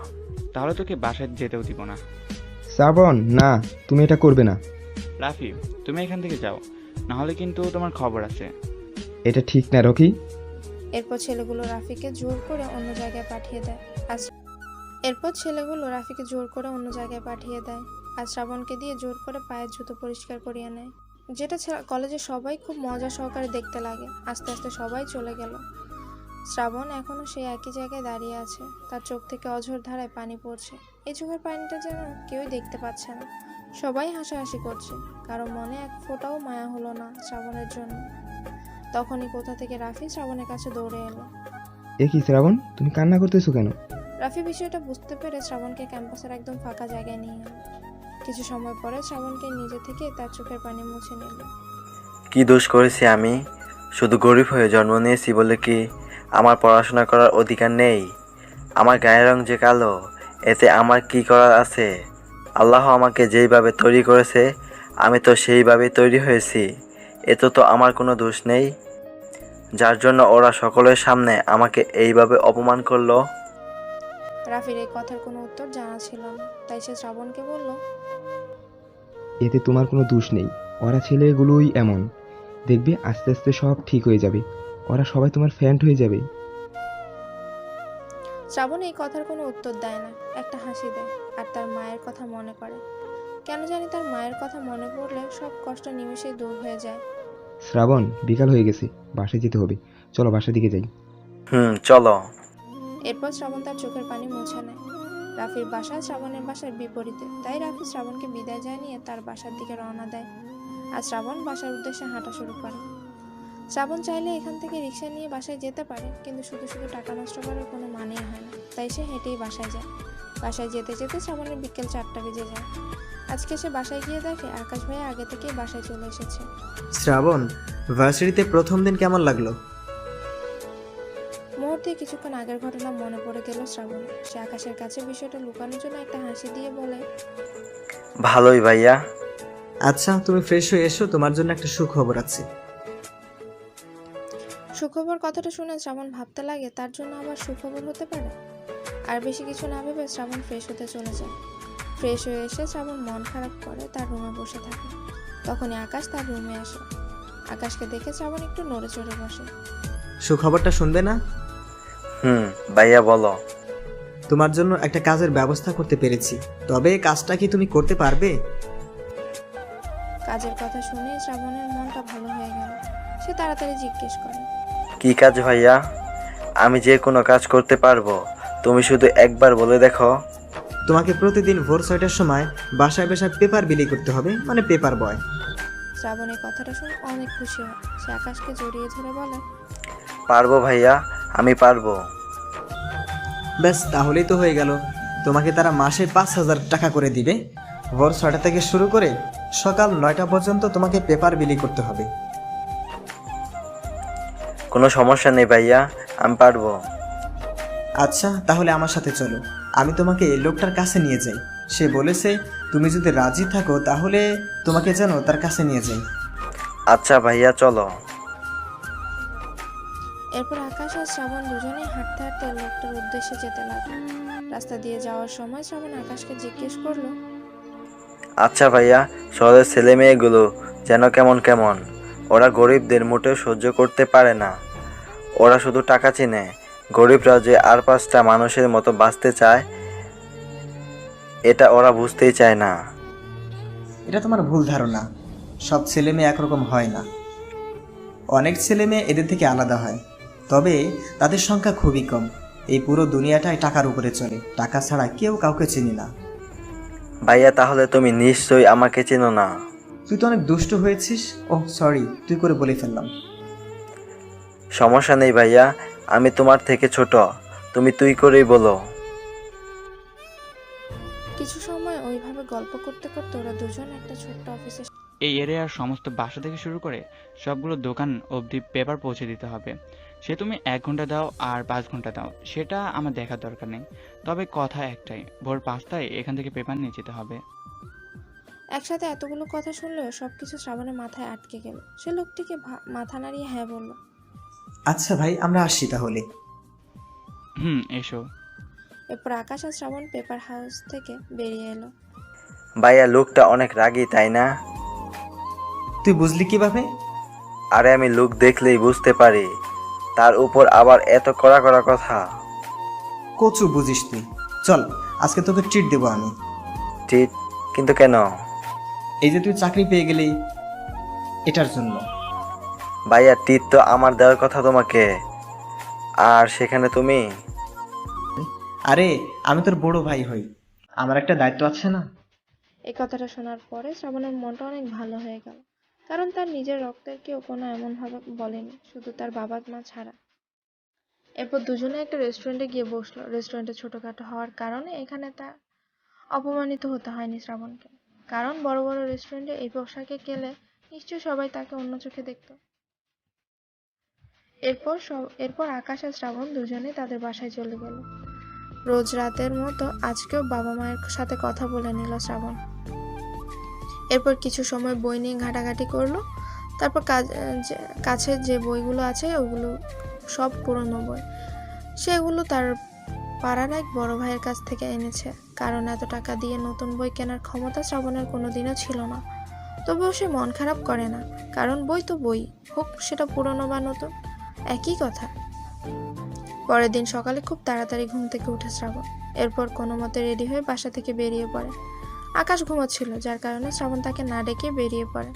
তাহলে তোকে বাসায় যেতেও দিব না। শ্রাবণ, না, তুমি এটা করবে না। রাফি, তুমি এখান থেকে যাও, না হলে কিন্তু তোমার খবর আছে। এটা ঠিক না রকি। এরপর ছেলেগুলো রাফিকে জোর করে অন্য জায়গায় পাঠিয়ে দেয়। আর শ্রাবণকে দিয়ে জোর করে পায়ের জুতো পরিষ্কার করিয়ে নেয়, যেটা কলেজে সবাই খুব মজা সহকারে দেখতে লাগে। আস্তে আস্তে সবাই চলে গেল। শ্রাবণ এখনো সেই একই জায়গায় দাঁড়িয়ে আছে। তার চোখ থেকে অঝোর ধারায় পানি পড়ছে। এই চোখের পানিটা যেন কেউই দেখতে পাচ্ছে না। সবাই হাসাহাসি করছে, কারো মনে এক ফোঁটাও মায়া হলো না শ্রাবণের জন্য। তখনই কোথা থেকে রাফি শ্রাবণের কাছে দৌড়ে এলো। এ কি শ্রাবণ, তুমি কান্না করতেছো কেন? রাফি বিষয়টা বুঝতে পেরে শ্রাবণকে ক্যাম্পাসের একদম ফাঁকা জায়গায় নিয়ে এলো। কিছু সময় পরে শ্রাবণকে নিজে থেকে তার চোখের পানি মুছে নিল। কি দোষ করেছি আমি? শুধু গরিব হয়ে জন্ম নিয়েছি বলে কি আমার পড়াশোনা করার অধিকার নেই? আমার গায়ের রং যে কালো, এতে আমার কি করার আছে? আল্লাহ আমাকে যেইভাবে তৈরি করেছে, আমি তো সেইভাবেই তৈরি হয়েছি। এতে তো আমার কোনো দোষ নেই, যার জন্য ওরা সকলের সামনে আমাকে এইভাবে অপমান করলো। রাফির এই কথার কোনো উত্তর জানা ছিল না, তাই সে শ্রাবণকে বলল, এতে তোমার কোনো দোষ নেই। ওরা ছেলেগুলোই এমন, দেখবে আস্তে আস্তে সব ঠিক হয়ে যাবে। ওরা সবাই তোমার ফ্যান্ট হয়ে যাবে। শ্রাবণ এই কথার কোনো উত্তর দেয় না, একটা হাসি দেয় আর তার মায়ের কথা মনে করে। কেন জানি তার মায়ের কথা মনে পড়লে সব কষ্ট নিমেষেই দূর হয়ে যায়। শ্রাবণ, বিকাল হয়ে গেছে, বাসায় যেতে হবে। চলো বাসার দিকে যাই। চলো। এরপর শ্রাবণ তার চোখের পানি মুছে নেয়। রাফির বাসা শ্রাবণের বাসার বিপরীতে, তাই রাফি শ্রাবণকে বিদায় জানিয়ে তার বাসার দিকে রওনা দেয়। আর শ্রাবণ বাসার উদ্দেশ্যে হাঁটা শুরু করে। শ্রাবণ চাইলে এখান থেকে রিক্সা নিয়ে বাসায় যেতে পারে, কিন্তু শুধু শুধু টাকা নষ্ট করার কোনো মানেই হয় না, তাই সে হেঁটেই বাসায় যায়। বাসায় যেতে যেতে শ্রাবণের বিকেল 4টা বেজে যায়। আজকে সে বাসায় গিয়ে দেখে আকাশ ভাই আগে থেকেই বাসায় চলে এসেছে। শ্রাবণ, ভার্সিটিতে প্রথম দিন কেমন লাগলো? মুহূর্তে কিছুক্ষণ আগের ঘটনা মনে পড়ে গেল শ্রাবণ। সে আকাশের কাছে বিষয়টা লুকানোর জন্য একটা হাসি দিয়ে বলে, ভালোই ভাইয়া। আচ্ছা, তুমি ফ্রেশ হয়ে এসো, তোমার জন্য একটা সুখবর আছে। সুখবর কথাটা শুনে শ্রাবণ ভাবতে লাগে তার জন্য আবার সুখবর হতে পারে। আর বেশি কিছু না ভেবে শ্রাবণ ফ্রেশ হতে চলে যায়। ফ্রেশ হয়ে এসে শ্রাবণ মন খারাপ করে তার রুমে বসে থাকে। তখনই আকাশ তার রুমে আসে। আকাশকে দেখে শ্রাবণ একটু নড়ে চড়ে বসে। সুখবরটা শুনবে না? ভাইয়া বলো। তোমার জন্য একটা কাজের ব্যবস্থা করতে পেরেছি, তবে কাজটা কি তুমি করতে পারবে? কাজের কথা শুনে শ্রাবণের মনটা ভালো হয়ে গেল। সে তাড়াতাড়ি জিজ্ঞেস করে, কি কাজ ভাইয়া? আমি যে কোনো কাজ করতে পারবো, তুমি শুধু একবার বলে দেখো। তোমাকে প্রতিদিন ভোর 6টার সময় বাসায় বাসায় পেপার বিলি করতে হবে, মানে পেপার বয়। শ্রাবণের কথাটা শুনে অনেক খুশি হয়। সে আকাশকে জড়িয়ে ধরে বলে, পারবো ভাইয়া, আমি পারবো। ব্যাস, তাহলেই তো হয়ে গেল। তোমাকে তারা মাসে 5,000 টাকা করে দিবে। ভোর 6টা থেকে শুরু করে সকাল 9টা পর্যন্ত তোমাকে পেপার বিলি করতে হবে। কোনো সমস্যা নেই ভাইয়া, আমি পারবো। আচ্ছা, তাহলে আমার সাথে চলো, আমি তোমাকে এই লোকটার কাছে নিয়ে যাই। সে বলেছে তুমি যদি রাজি থাকো তাহলে তোমাকে যেন তার কাছে নিয়ে যাই। আচ্ছা ভাইয়া, চলো। এরপর আকাশ আর শ্রাবণ দুজনেই হাঁটতে হাঁটতে লোকটার উদ্দেশ্যে যেতে লাগলো। রাস্তা দিয়ে যাওয়ার সময় শ্রাবণ আকাশকে জিজ্ঞেস করলো, আচ্ছা ভাইয়া, শহরের ছেলে মেয়েগুলো যেন কেমন কেমন, ওরা গরিবদের মোটেও সহ্য করতে পারে না। ওরা শুধু টাকা চিনে। গরিবরা যে আর 5টা মানুষের মতো বাঁচতে চায়, এটা ওরা বুঝতেই চায় না। এটা তোমার ভুল ধারণা। সব ছেলে মেয়ে একরকম হয় না। অনেক ছেলে মেয়ে এদের থেকে আলাদা হয়, তবে তাদের সংখ্যা খুবই কম। এই পুরো দুনিয়াটাই টাকার উপরে চলে, টাকা ছাড়া কেউ কাউকে চিনি না। ভাইয়া, তাহলে তুমি নিশ্চয়ই আমাকে চেনো না। তুই তো অনেক দুষ্ট হয়েছিস। ওহ সরি, তুই করে বলে ফেললাম। সমস্যা নেই ভাইয়া, আমি তোমার থেকে ছোট, তুমি তুই করেই বলো। কিছু সময় ওইভাবে গল্প করতে করতে ওরা দুজন একটা ছোট্ট অফিসে। এই এরিয়ার সমস্ত বাসা থেকে শুরু করে সবগুলো দোকান অবধি পেপার পৌঁছে দিতে হবে। সে তুমি 1 ঘন্টা দাও আর 5 ঘন্টা দাও, সেটা আমার দেখার দরকার নেই। তবে কথা একটাই, ভোর 5টায় এখান থেকে পেপার নিয়ে যেতে হবে। একসাথে এতগুলো কথা শুনলেও সবকিছু শ্রাবণের মাথায় আটকে গেল। সে লোকটিকে মাথা নাড়িয়ে হ্যাঁ বলল। আচ্ছা ভাই, আমরা আসছি তাহলে। এসো। এরপর আকাশ আর শ্রাবণ পেপার হাউস থেকে বেরিয়ে এলো। ভাইয়া, লোকটা অনেক রাগী, তাই না? তুই বুঝলি কিভাবে? আরে আমি লোক দেখলেই বুঝতে পারি, তার উপর আবার এত কড়া কড়া কথা। কচু বুঝিস তুই। চল, আজকে তোকে ট্রিট দেবো আমি। ঠিক, কিন্তু কেন? এই যে তুই চাকরি পেয়ে গেলি, এটার জন্য। ভাইয়া, টিট তো আমার দেওয়ার কথা তোমাকে, আর সেখানে তুমি। আরে আমি তোর বড় ভাই হই, আমার একটা দায়িত্ব আছে না? এই কথাটা শোনার পরে শ্রাবণের মনটা অনেক ভালো হয়ে গেল, কারণ তার নিজের রক্তের কেউ কোনো এমনভাবে বলেনি, শুধু তার বাবা মা ছাড়া। এরপর দুজনে একটা রেস্টুরেন্টে গিয়ে বসলো। রেস্টুরেন্টে ছোটখাটো হওয়ার কারণে এখানে তার অপমানিত হতে হয়নি শ্রাবণকে, কারণ বড় বড় রেস্টুরেন্টে এই পোশাকে গেলে নিশ্চয়ই সবাই তাকে অন্য চোখে দেখত। এরপর আকাশ আর শ্রাবণ দুজনেই তাদের বাসায় চলে গেল। রোজ রাতের মতো আজকেও বাবা মায়ের সাথে কথা বলে নিল শ্রাবণ। এরপর কিছু সময় বই নিয়ে ঘাটাঘাটি করলো। তারপর কাছে যে বইগুলো আছে ওগুলো সব পুরনো বই। সেগুলো তার পাড়ার এক বড় ভাইয়ের কাছ থেকে এনেছে, কারণ এত টাকা দিয়ে নতুন বই কেনার ক্ষমতা শ্রাবণের কোনোদিনও ছিল না। তবুও সে মন খারাপ করে না, কারণ বই তো বই, হোক সেটা পুরনো বা নতুন, একই কথা। পরের দিন সকালে খুব তাড়াতাড়ি ঘুম থেকে উঠে শ্রাবণ। এরপর কোনো মতে রেডি হয়ে বাসা থেকে বেরিয়ে পড়ে। আকাশ ঘুমাচ্ছিল, যার কারণে শ্রাবণ তাকে না ডেকে বেরিয়ে পড়ে।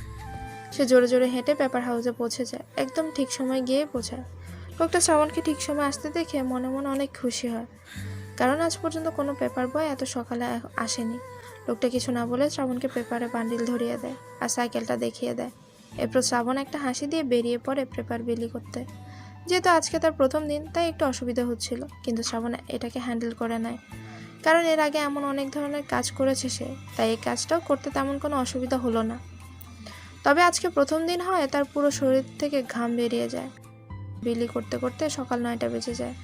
সে জোরে জোরে হেঁটে পেপার হাউসে পৌঁছে যায়, একদম ঠিক সময় গিয়ে পৌঁছায়। লোকটা শ্রাবণকে ঠিক সময় আসতে দেখে মনে মনে অনেক খুশি হয়, কারণ আজ পর্যন্ত কোনো পেপার বয় এত সকালে আসেনি। লোকটা কিছু না বলে শ্রাবণকে পেপারে বান্ডিল ধরিয়ে দেয় আর সাইকেলটা দেখিয়ে দেয়। এরপর শ্রাবণ একটা হাসি দিয়ে বেরিয়ে পড়ে পেপার বিলি করতে। যেহেতু আজকে তার প্রথম দিন, তাই একটু অসুবিধা হচ্ছিল, কিন্তু শ্রাবণ এটাকে হ্যান্ডেল করে নেয়, কারণ এর আগে এমন অনেক ধরনের কাজ করেছে সে, তাই এই কাজটাও করতে তেমন কোনো অসুবিধা হলো না। তবে আজকে প্রথম দিন হয়, তার পুরো শরীর থেকে ঘাম বেরিয়ে যায়। বিলি করতে করতে সকাল 9টা বেজে যায়।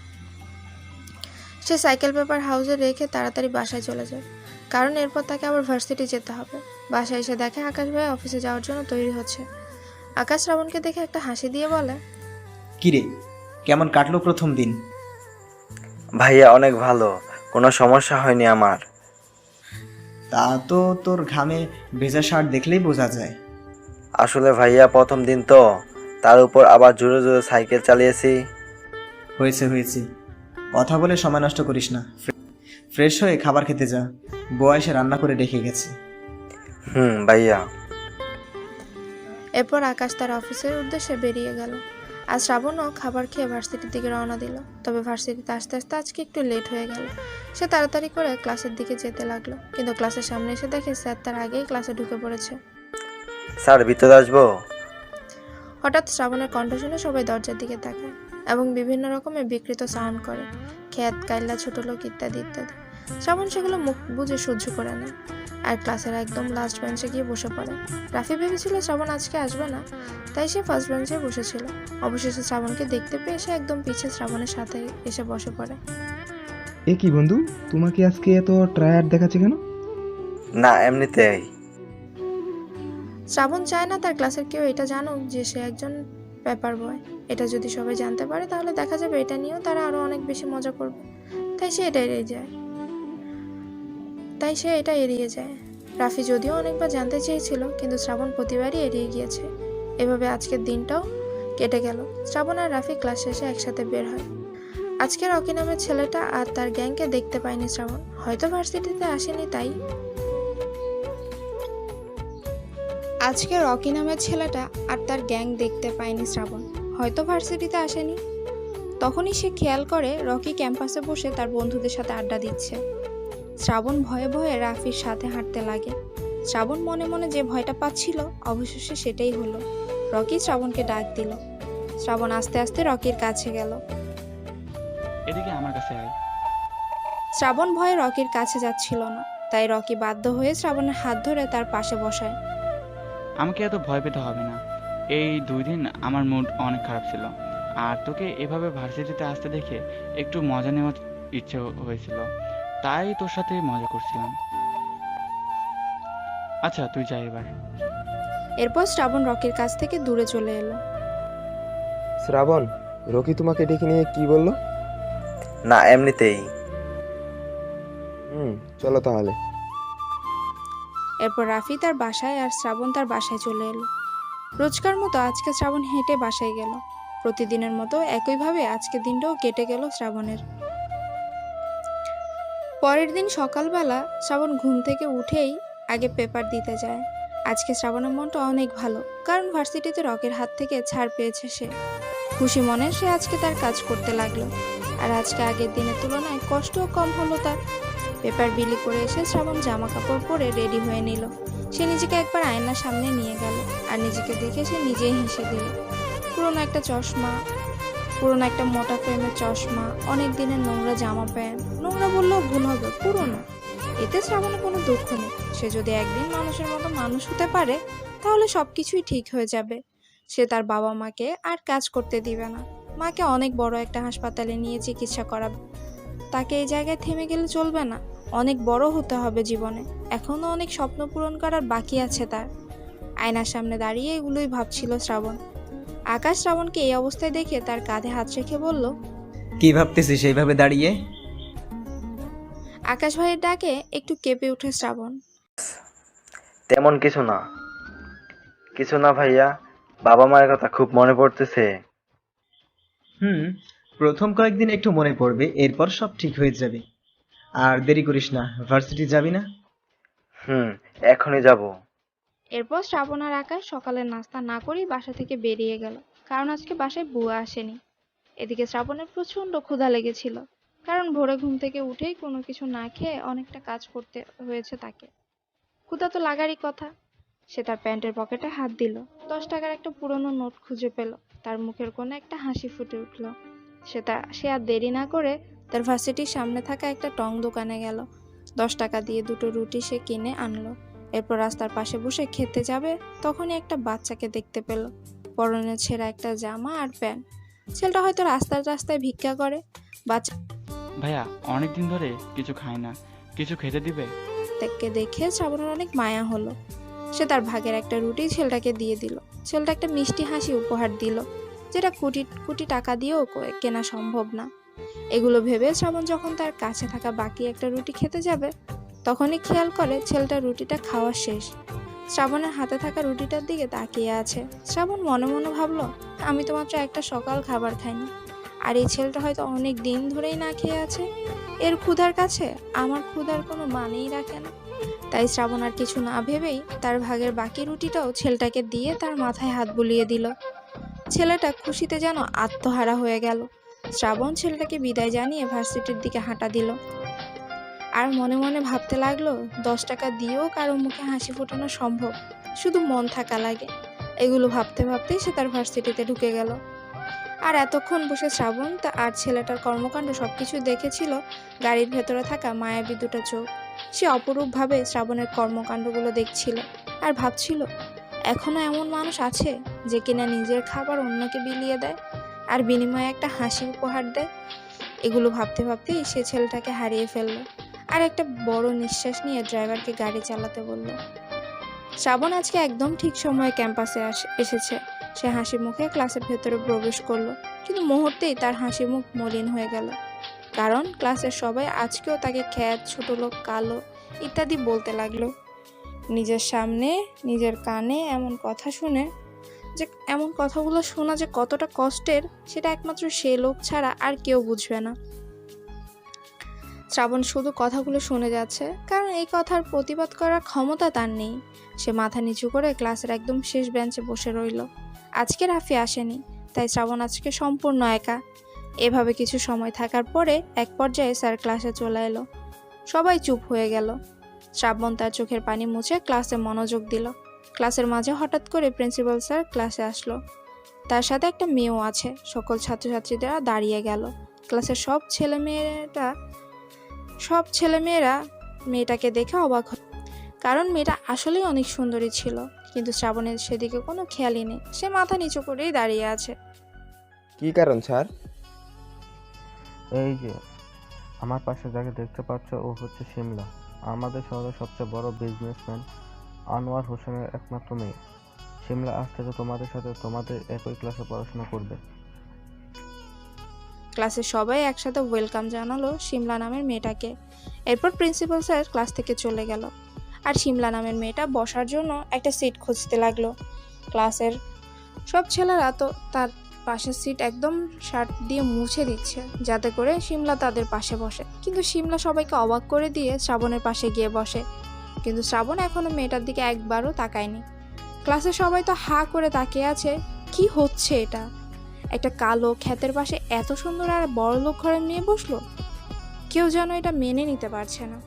সে সাইকেল পেপার হাউসে রেখে তাড়াতাড়ি বাসায় চলে যায়, কারণ এরপর তাকে আবার ভার্সিটি যেতে হবে। বাসায় এসে দেখে আকাশ ভাই অফিসে যাওয়ার জন্য তৈরি হচ্ছে। আকাশ শ্রাবণকে দেখে একটা হাসি দিয়ে বলে, কিরে, কেমন কাটলো প্রথম দিন? ভাইয়া, অনেক ভালো, কোনো সমস্যা হয়নি আমার। তা তো তোর ঘামে ভেজা শার্ট দেখলেই বোঝা যায়। আসলে ভাইয়া প্রথম দিন তো, তার উপর আবার জোরে জোরে সাইকেল চালিয়েছি। হয়েছে হয়েছে, কথা বলে সময় নষ্ট করিস না। ফ্রেশ হয়ে খাবার খেতে যা, বউ এসে রান্না করে রেখে গেছে। ভাইয়া। এরপর আকাশ তার অফিসের উদ্দেশ্যে বেরিয়ে গেল। আজ শ্রাবণও খাবার খেয়ে ভার্সিটির দিকে রওনা দিল। তবে ভার্সিটিতে আসতে আসতে আজকে একটু লেট হয়ে গেল। সে তাড়াতাড়ি করে ক্লাসের দিকে যেতে লাগলো, কিন্তু ক্লাসের সামনে এসে দেখে স্যার তার আগেই ক্লাসে ঢুকে পড়েছে। স্যার ভিতরে আসবো? হঠাৎ শ্রাবণের কণ্ঠ শুনে সবাই দরজার দিকে তাকায় এবং বিভিন্ন রকমের বিকৃত সাউন্ড করে, খেত, কাইল্লা, ছোট লোক ইত্যাদি ইত্যাদি। শ্রাবণ সেগুলো মুখ বুঝে সহ্য করে নেয় আর ক্লাসের একদম লাস্ট বেঞ্চে গিয়ে বসে পড়ে। রাফি ভেবেছিল শ্রাবণ আজকে আসবে না, তাই সে ফার্স্ট বেঞ্চে বসেছিল। অবশেষে শ্রাবণকে দেখতে পেয়ে সে একদম পিছে শ্রাবণের সাথে এসে বসে পড়ে। এ কি বন্ধু, তোমাকে আজকে এত টায়ার্ড দেখাচ্ছে কেন? না, এমনিতেই। শ্রাবণ চায় না তার ক্লাসের কেউ এটা জানুক যে সে একজন পেপার বয়। এটা যদি সবাই জানতে পারে তাহলে দেখা যাবে এটা নিয়েও তারা আরো অনেক বেশি মজা করবে। তাই সে এটা এড়িয়ে যায়। রাফি যদিও অনেকবার জানতে চেয়েছিল, কিন্তু শ্রাবণ প্রতিবারই এড়িয়ে গিয়েছে। এভাবে আজকের দিনটাও কেটে গেল। শ্রাবণ আর রাফি ক্লাস শেষে একসাথে বের হয়। আজকে রকি নামের ছেলেটা আর তার গ্যাংকে দেখতে পায়নি শ্রাবণ, হয়তো ভার্সিটিতে আসেনি তাই। আজকে রকি নামের ছেলেটা আর তার গ্যাং দেখতে পায়নি শ্রাবণ, হয়তো ভার্সিটিতে আসেনি। তখনই সে খেয়াল করে রকি ক্যাম্পাসে বসে তার বন্ধুদের সাথে আড্ডা দিচ্ছে। শ্রাবণ ভয়ে ভয়ে রাফির সাথে হাঁটতে লাগে। শ্রাবণ মনে মনে যে ভয়টা পাচ্ছিল অবশেষে সেটাই হলো। রকি শ্রাবণকে ডাক দিল। শ্রাবণ আস্তে আস্তে রকির কাছে গেল। এদিকে আমার কাছে আয়। শ্রাবণ ভয়ে রকির কাছে যাচ্ছিল না, তাই রকি বাধ্য হয়ে শ্রাবণের হাত ধরে তার পাশে বসায়। আমাকে এত ভয় পেতে হবে না। এই 2 দিন আমার মুড অনেক খারাপ ছিল, আর তোকে এভাবে ভার্সিটিতে আসতে দেখে একটু মজা নেওয়ার ইচ্ছে হয়েছিল, তাই তোর সাথে মজা করছিলাম। আচ্ছা তুই যা এবার। এরপর শ্রাবণ রকির কাছ থেকে দূরে চলে এলো। শ্রাবণ, রকি তোমাকে ডেকে নিয়ে কি বললো? না, এমনিতেই। চলো তাহলে। এরপর রাফি তার বাসায় আর শ্রাবণ তার বাসায় চলে এলো। রোজকার মতো আজকে শ্রাবণ হেঁটে বাসায় গেল। প্রতিদিনের মতো একইভাবে আজকে দিনটাও কেটে গেল শ্রাবণের। পরের দিন সকালবেলা শ্রাবণ ঘুম থেকে উঠেই আগে পেপার দিতে যায়। আজকে শ্রাবণের মনটা অনেক ভালো, কারণ ভার্সিটিতে রকির হাত থেকে ছাড় পেয়েছে সে। খুশি মনে সে আজকে তার কাজ করতে লাগলো, আর আজকে আগের দিনের তুলনায় কষ্টও কম হলো তার। পেপার বিলি করে এসে শ্রাবণ জামা কাপড় পরে রেডি হয়ে নিল। সে নিজেকে একবার আয়নার সামনে নিয়ে গেল, আর নিজেকে দেখে সে নিজেই হেসে দিল। পুরোনো একটা মোটা ফ্রেমের চশমা, অনেক দিনের নোংরা জামা প্যান্ট, নোংরা বললেও ভুল হবে, পুরোনো। এতে শ্রাবণের কোনো দুঃখ নেই। সে যদি একদিন মানুষের মতো মানুষ হতে পারে তাহলে সবকিছুই ঠিক হয়ে যাবে। সে তার বাবা মাকে আর কাজ করতে দিবে না। মাকে অনেক বড় একটা হাসপাতালে নিয়ে চিকিৎসা করাবে। তাকে এই জায়গায় থেমে গেলে চলবে না, অনেক বড় হতে হবে জীবনে। এখনো অনেক স্বপ্ন পূরণ করার বাকি আছে তার। আয়নার সামনে দাঁড়িয়ে এগুলোই ভাবছিল শ্রাবণ। আকাশ শ্রাবণকে এই অবস্থায় দেখে তার কাঁধে হাত রেখে বলল, কি ভাবতেছিস এইভাবে দাঁড়িয়ে? আকাশ ভাইয়ের ডাকে একটু কেঁপে উঠে শ্রাবণ। তেমন কিছু না ভাইয়া, বাবা মায়ের কথা খুব মনে পড়তেছে। প্রথম কয়েকদিন একটু মনে পড়বে, এরপর সব ঠিক হয়ে যাবে। আর দেরি করিস না, ভার্সিটি যাবি না? এখনই যাব। এরপর শ্রাবণ আর আকাশ সকালের নাস্তা না করেই বাসা থেকে বেরিয়ে গেল, কারণ আজকে বাসায় বুয়া আসেনি। এদিকে শ্রাবণের প্রচন্ড ক্ষুধা লেগেছিল, কারণ ভোরে ঘুম থেকে উঠেই কোনো কিছু না খেয়ে অনেকটা কাজ করতে হয়েছে তাকে। ক্ষুধা তো লাগারই কথা। সে তার প্যান্টের পকেটে হাত দিল, 10 টাকার একটা পুরনো নোট খুঁজে পেল। তার মুখের কোণে একটা হাসি ফুটে উঠল। সে আর দেরি না করে তার ভার্সিটির সামনে থাকা একটা টং দোকানে গেল। 10 টাকা দিয়ে 2টো রুটি সে কিনে আনলো। এরপর রাস্তার পাশে বসে খেতে যাবে, তখনই একটা বাচ্চাকে দেখতে পেল। পরনে ছেঁড়া একটা জামা আর প্যান্ট। ছেলেটা হয়তো রাস্তায় ভিক্ষা করে। বাচ্চা ভাইয়া অনেকদিন ধরে কিছু খায় না, কিছু খেতে দিবে? তাকে দেখে শ্রাবণের অনেক মায়া হলো। সে তার ভাগের একটা রুটি ছেলেটাকে দিয়ে দিল। ছেলেটা একটা মিষ্টি হাসি উপহার দিল, যেটা কোটি টাকা দিয়েও কেনা সম্ভব না। এগুলো ভেবে শ্রাবণ যখন তার কাছে থাকা বাকি একটা রুটি খেতে যাবে, তখনই খেয়াল করে ছেলেটা রুটিটা খাওয়া শেষ। শ্রাবণের হাতে থাকা রুটিটার দিকে তাকিয়ে আছে। শ্রাবণ মনে মনে ভাবলো, আমি তো মাত্র একটা সকাল খাবার খাইনি, আর এই ছেলেটা হয়তো অনেক দিন ধরেই না খেয়ে আছে। এর ক্ষুধার কাছে আমার ক্ষুধার কোনো মানেই রাখে না। তাই শ্রাবণ আর কিছু না ভেবেই তার ভাগের বাকি রুটিটাও ছেলেটাকে দিয়ে তার মাথায় হাত বুলিয়ে দিল। ছেলেটা খুশিতে যেন আত্মহারা হয়ে গেল। শ্রাবণ ছেলেটাকে বিদায় জানিয়ে ভার্সিটির দিকে হাঁটা দিল। আর মনে মনে ভাবতে লাগলো, 10 টাকা দিয়েও কারো মুখে হাসি ফোটানো সম্ভব, শুধু মন থাকা লাগে। এগুলো ভাবতে ভাবতেই সে তার ভার্সিটিতে ঢুকে গেল। আর এতক্ষণ বসে শ্রাবণ আর ছেলেটার কর্মকাণ্ড সবকিছু দেখেছিল গাড়ির ভেতরে থাকা মায়াবী দুটো চোখ। সে অপরূপভাবে শ্রাবণের কর্মকাণ্ডগুলো দেখছিল আর ভাবছিল, এখনো এমন মানুষ আছে যে কিনা নিজের খাবার অন্যকে বিলিয়ে দেয় আর বিনিময়ে একটা হাসি উপহার দেয়। এগুলো ভাবতে ভাবতেই সে ছেলেটাকে হারিয়ে ফেললো আর একটা বড় নিঃশ্বাস নিয়ে ড্রাইভারকে গাড়ি চালাতে বলল। শ্রাবণ আজকে একদম ঠিক সময়ে ক্যাম্পাসে এসেছে। সে হাসি মুখে ক্লাসের ভেতরে প্রবেশ করলো, কিন্তু মুহূর্তেই তার হাসি মুখ মলিন হয়ে গেল। কারণ ক্লাসের সবাই আজকেও তাকে খ্যাত, ছোট লোক, কালো ইত্যাদি বলতে লাগলো। নিজের সামনে নিজের কানে এমন কথাগুলো শোনা যে কতটা কষ্টের, সেটা একমাত্র সে লোক ছাড়া আর কেউ বুঝবে না। শ্রাবণ শুধু কথাগুলো শুনে যাচ্ছে, কারণ এই কথার প্রতিবাদ করার ক্ষমতা তার নেই। সে মাথা নিচু করে ক্লাসের একদম শেষ বেঞ্চে বসে রইল। আজকে রাফি আসেনি, তাই শ্রাবণ আজকে সম্পূর্ণ একা। এভাবে কিছু সময় থাকার পরে এক পর্যায়ে স্যার ক্লাসে চলে এলো। সবাই চুপ হয়ে গেল। শ্রাবণ তার চোখের পানি মুছে ক্লাসে মনোযোগ দিল। ক্লাসের মাঝে হঠাৎ করে প্রিন্সিপাল স্যার ক্লাসে আসলো। তার সাথে একটা মেয়েও আছে। সকল ছাত্রছাত্রীরা দাঁড়িয়ে গেল। ক্লাসের সব ছেলেমেয়েরা মেয়েটাকে দেখে অবাক হয়, কারণ মেয়েটা আসলেই অনেক সুন্দরী ছিল। কিন্তু শ্রাবণের সেদিকে কোনো খেয়ালই নেই। সে মাথা নিচু করেই দাঁড়িয়ে আছে। কি কারণ স্যার? এই যে আমার পাশে যাকে দেখতে পাচ্ছ, ও হচ্ছে শিমলা, আমাদের শহরের সবচেয়ে বড় বিজনেসম্যান আনোয়ার হোসেনের একমাত্র মেয়ে। শিমলা আজ থেকে তোমাদের সাথে তোমাদের একই ক্লাসে পড়াশোনা করবে। ক্লাসের সবাই একসাথে ওয়েলকাম জানালো শিমলা নামের মেয়েটাকে। এরপর প্রিন্সিপাল স্যার ক্লাস থেকে চলে গেল, আর শিমলা নামের মেয়েটা বসার জন্য একটা সিট খুঁজতে লাগলো। ক্লাসের সব ছেলেরা তো তার পাশের সিট একদম শার্ট দিয়ে মুছে দিচ্ছে, যাতে করে শিমলা তাদের পাশে বসে। কিন্তু শিমলা সবাইকে অবাক করে দিয়ে শ্রাবণের পাশে গিয়ে বসে। কিন্তু শ্রাবণ এখনো মেয়েটার দিকে একবারও তাকায়নি। ক্লাসের সবাই তো হা করে তাকিয়ে আছে, কি হচ্ছে এটা? একটা কালো খ্যাতের পাশে এত সুন্দর আর বড় লোক ঘরের মেয়ে বসলো। কেউ যেন এটা মেনে নিতে পারছে না।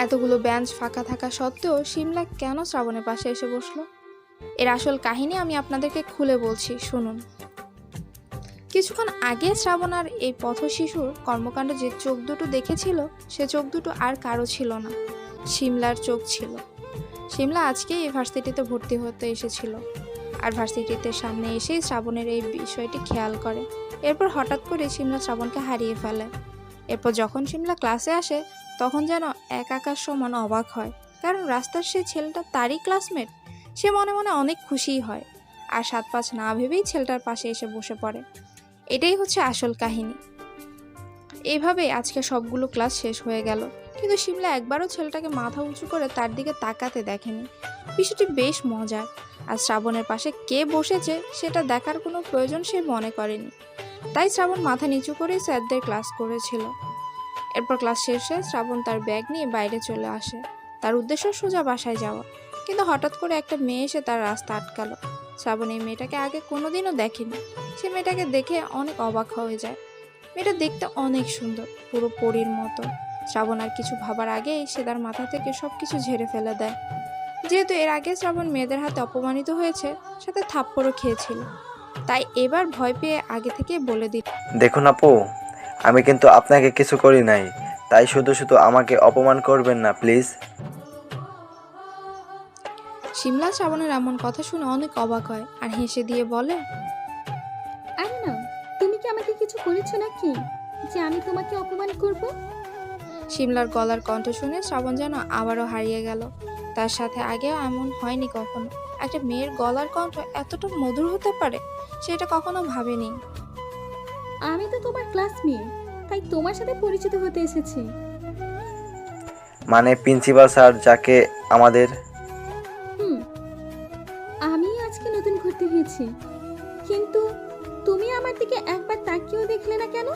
এতগুলো বেঞ্চ ফাঁকা থাকা সত্ত্বেও শিমলা কেন শ্রাবণের পাশে এসে বসলো? এর আসল কাহিনী আমি আপনাদেরকে খুলে বলছি, শুনুন। কিছুক্ষণ আগে শ্রাবণ আর এই পথ শিশুর কর্মকাণ্ড যে চোখ দুটো দেখেছিল, সে চোখ দুটো আর কারো ছিল না, শিমলার চোখ ছিল। শিমলা আজকে এই ভার্সিটিতে ভর্তি হতে এসেছিল, আর ভার্সিটিতে সামনে এসেই শ্রাবণের এই বিষয়টি খেয়াল করে। এরপর হঠাৎ করে শিমলা শ্রাবণকে হারিয়ে ফেলে। এরপর যখন শিমলা ক্লাসে আসে, তখন যেন এক আকাশ সমান অবাক হয়, কারণ রাস্তার সেই ছেলেটা তারই ক্লাসমেট। সে মনে মনে অনেক খুশিই হয়, আর 7-5 না ভেবেই ছেলেটার পাশে এসে বসে পড়ে। এটাই হচ্ছে আসল কাহিনী। এইভাবে আজকে সবগুলো ক্লাস শেষ হয়ে গেল, কিন্তু শিমলা একবারও ছেলেটাকে মাথা উঁচু করে তার দিকে তাকাতে দেখেনি। বিষয়টি বেশ মজার। আর শ্রাবণের পাশে কে বসেছে সেটা দেখার কোনো প্রয়োজন সে মনে করেনি। তাই শ্রাবণ মাথা নিচু করেই স্যারদের ক্লাস করেছিল। এরপর ক্লাস শেষে শ্রাবণ তার ব্যাগ নিয়ে বাইরে চলে আসে। তার উদ্দেশ্য সোজা বাসায় যাওয়া, কিন্তু হঠাৎ করে একটা মেয়ে এসে তার রাস্তা আটকালো। শ্রাবণ এই মেয়েটাকে আগে কোনোদিনও দেখেনি। সে মেয়েটাকে দেখে অনেক অবাক হয়ে যায়। মেয়েটা দেখতে অনেক সুন্দর, পুরো পরীর মতো। শ্রাবণ আর কিছু ভাবার আগেই সে তার মাথা থেকে সবকিছু ঝেড়ে ফেলে দেয়। যেহেতু এর আগে শ্রাবণ মেয়েদের হাতে অপমানিত হয়েছে, সাথে থাপ্পড়ও খেয়েছিল, তাই এবার ভয় পেয়ে আগে থেকে বলে দিল, দেখুন আপু, আমি কিন্তু আপনাকে কিছু করি নাই, তাই শুধু শুধু আমাকে অপমান করবেন না প্লিজ। শিমলা শ্রাবণের এমন কথা শুনে অনেক অবাক হয় আর হেসে দিয়ে বলে, আরে না, তুমি কি আমাকে কিছু করেছো নাকি যে আমি তোমাকে অপমান করব? শিমলার গলার কণ্ঠ শুনে শ্রাবণ যেন আবারও হারিয়ে গেল। তার সাথে আগেও এমন হয়নি কখনো। একটা মেয়ের গলার কণ্ঠ এতটা মধুর হতে পারে, সেটা কখনো ভাবেনি। আমি তো তোমার ক্লাসমেট, তাই তোমার সাথে পরিচিত হতে এসেছি। মানে প্রিন্সিপাল স্যার যাকে আমাদের। হুম, আমি আজকে নতুন ভর্তি হয়েছি, কিন্তু তুমি আমার দিকে একবার তাকিয়েও দেখলে না কেন?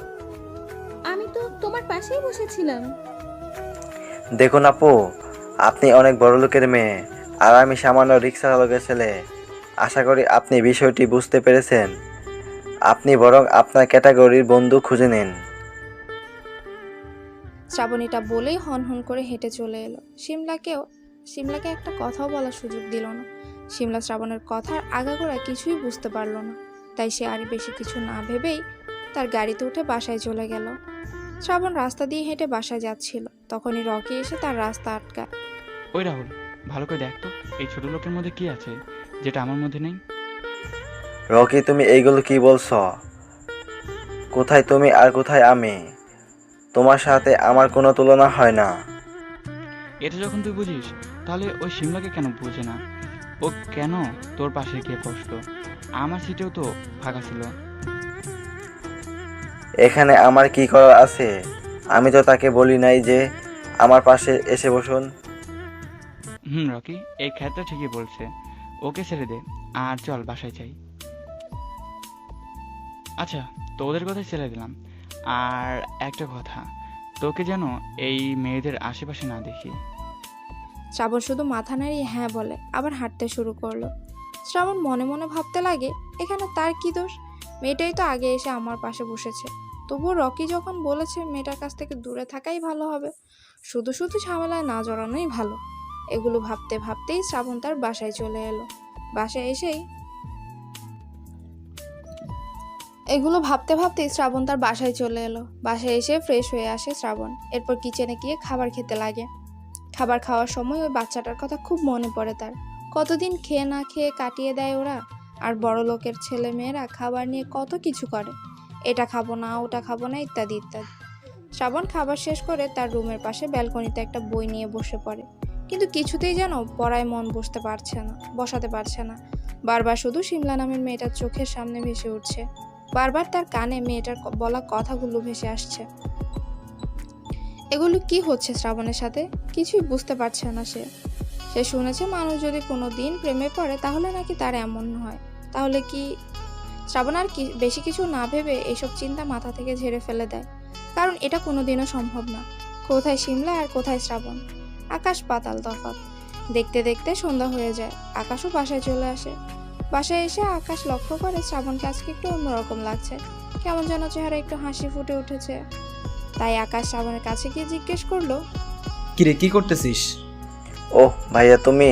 আমি তো তোমার পাশেই বসেছিলাম। দেখুন আপু, আপনি অনেক বড় লোকের মেয়ে আর আমি সামান্য রিক্সা চালকের ছেলে। আশা করি আপনি বিষয়টি বুঝতে পেরেছেন। আপনি বরং আপনার ক্যাটাগরির বন্ধু খুঁজে নিন। শ্রাবণীটা বলেই হনহন করে হেঁটে চলে এলো। সিমলাকে একটা কথাও বলার সুযোগ দিল না। সিমলা শ্রাবণের কথার আগাগোড়া কিছুই বুঝতে পারল না, তাই সে আর বেশি কিছু না ভেবেই তার গাড়িতে উঠে বাসায় চলে গেল। শ্রাবণ রাস্তা দিয়ে হেঁটে বাসায় যাচ্ছিল, তখনই রকি এসে তার রাস্তা আটকায়। ওই রাহুল, ভালো করে দেখ তো এই ছোট লোকের মধ্যে কি আছে যেটা আমার মধ্যে নেই। রকি, তুমি এইগুলো কি বলছো? কোথায় তুমি আর কোথায় আমি? তোমার সাথে আমার কোনো তুলনা হয় না। এটা যখন তুই বুঝিস, তাহলে ওই সিমলাকে কেন বুঝে না? ও কেন তোর পাশে গিয়ে বসলো? আমার সিটেও তো ফাঁকা ছিল। এখানে আমার কি করার আছে? আমি তো তাকে বলি নাই যে আমার পাশে এসে বসুন। রকি, এই খ্যাতটা ঠিকই বলছে। ওকে ছেড়ে দে আর চল বাসায় যাই। আচ্ছা, তোদের কথাই ছেড়ে দিলাম। আর একটা কথা, তোকে যেন এই মেয়েদের আশেপাশে না দেখি। শ্রাবণ শুধু মাথা নাড়িয়ে হ্যাঁ বলে, আবার হাঁটতে শুরু করলো। শ্রাবণ মনে মনে ভাবতে লাগে, এখানে তার কি দোষ? মেয়েটাই তো আগে এসে আমার পাশে বসেছে। তবুও রকি যখন বলেছে মেয়েটার কাছ থেকে দূরে থাকাই ভালো হবে, শুধু শুধু ঝামেলায় না জড়ানোই ভালো। এগুলো ভাবতে ভাবতেই শ্রাবণ তার বাসায় চলে এলো। বাসায় এসে ফ্রেশ হয়ে আসে শ্রাবণ। এরপর কিচেনে গিয়ে খাবার খেতে লাগে। খাবার খাওয়ার সময় ওই বাচ্চাটার কথা খুব মনে পড়ে তার। কতদিন খেয়ে না খেয়ে কাটিয়ে দেয় ওরা। আর বড় লোকের ছেলে মেয়েরা খাবার নিয়ে কত কিছু করে, এটা খাবো না ওটা খাবো না ইত্যাদি ইত্যাদি। শ্রাবণ খাবার শেষ করে তার রুমের পাশে ব্যালকনিতে একটা বই নিয়ে বসে পড়ে, কিন্তু কিছুতেই যেন পড়ায় মন বসাতে পারছে না। বারবার শুধু সিমলা নামের মেয়েটার চোখের সামনে ভেসে উঠছে, বারবার তার কানে মেয়েটার বলা কথাগুলো ভেসে আসছে। এগুলো কি হচ্ছে শ্রাবণের সাথে? কিছুই বুঝতে পারছে না সে শুনেছে মানুষ যদি কোনো দিন প্রেমে পড়ে তাহলে নাকি তার এমন হয়। তাহলে কি? শ্রাবণ আর বেশি কিছু না ভেবে এইসব চিন্তা মাথা থেকে ঝেড়ে ফেলে দেয়, কারণ এটা কোনোদিনও সম্ভব না। কোথায় সিমলা আর কোথায় শ্রাবণ? আকাশ পাতাল তফাৎ। দেখতে দেখতে সন্ধ্যা হয়ে যায়। আকাশও বাসায় চলে আসে। বাসায় এসে আকাশ লক্ষ্য করে শ্রাবণকে আজকে একটু অন্যরকম লাগছে, কেমন যেন চেহারা একটু হাসি ফুটে উঠেছে। তাই আকাশ শ্রাবণের কাছে গিয়ে জিজ্ঞেস করলো, কিরে, কি করতেছিস? ওহ ভাইয়া, তুমি?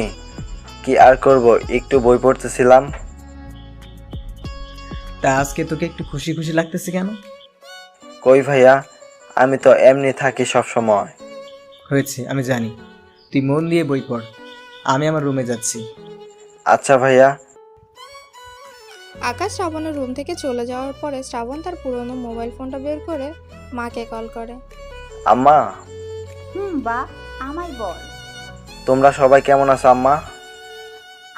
কি আর করব, একটু বই পড়তেছিলাম। তা আজকে তোকে একটু খুশি খুশি লাগতেছে কেন? কই ভাইয়া, আমি তো এমনি থাকি সব সময়। হয়েছে, আমি জানি। তুই মন দিয়ে বই পড়, আমি আমার রুমে যাচ্ছি। আচ্ছা ভাইয়া। আকাশ শ্রাবণের রুম থেকে চলে যাওয়ার পরে শ্রাবণ তার পুরনো মোবাইল ফোনটা বের করে মাকে কল করে। আম্মা। বা আমায় বল। তোমরা সবাই কেমন আছো আম্মা?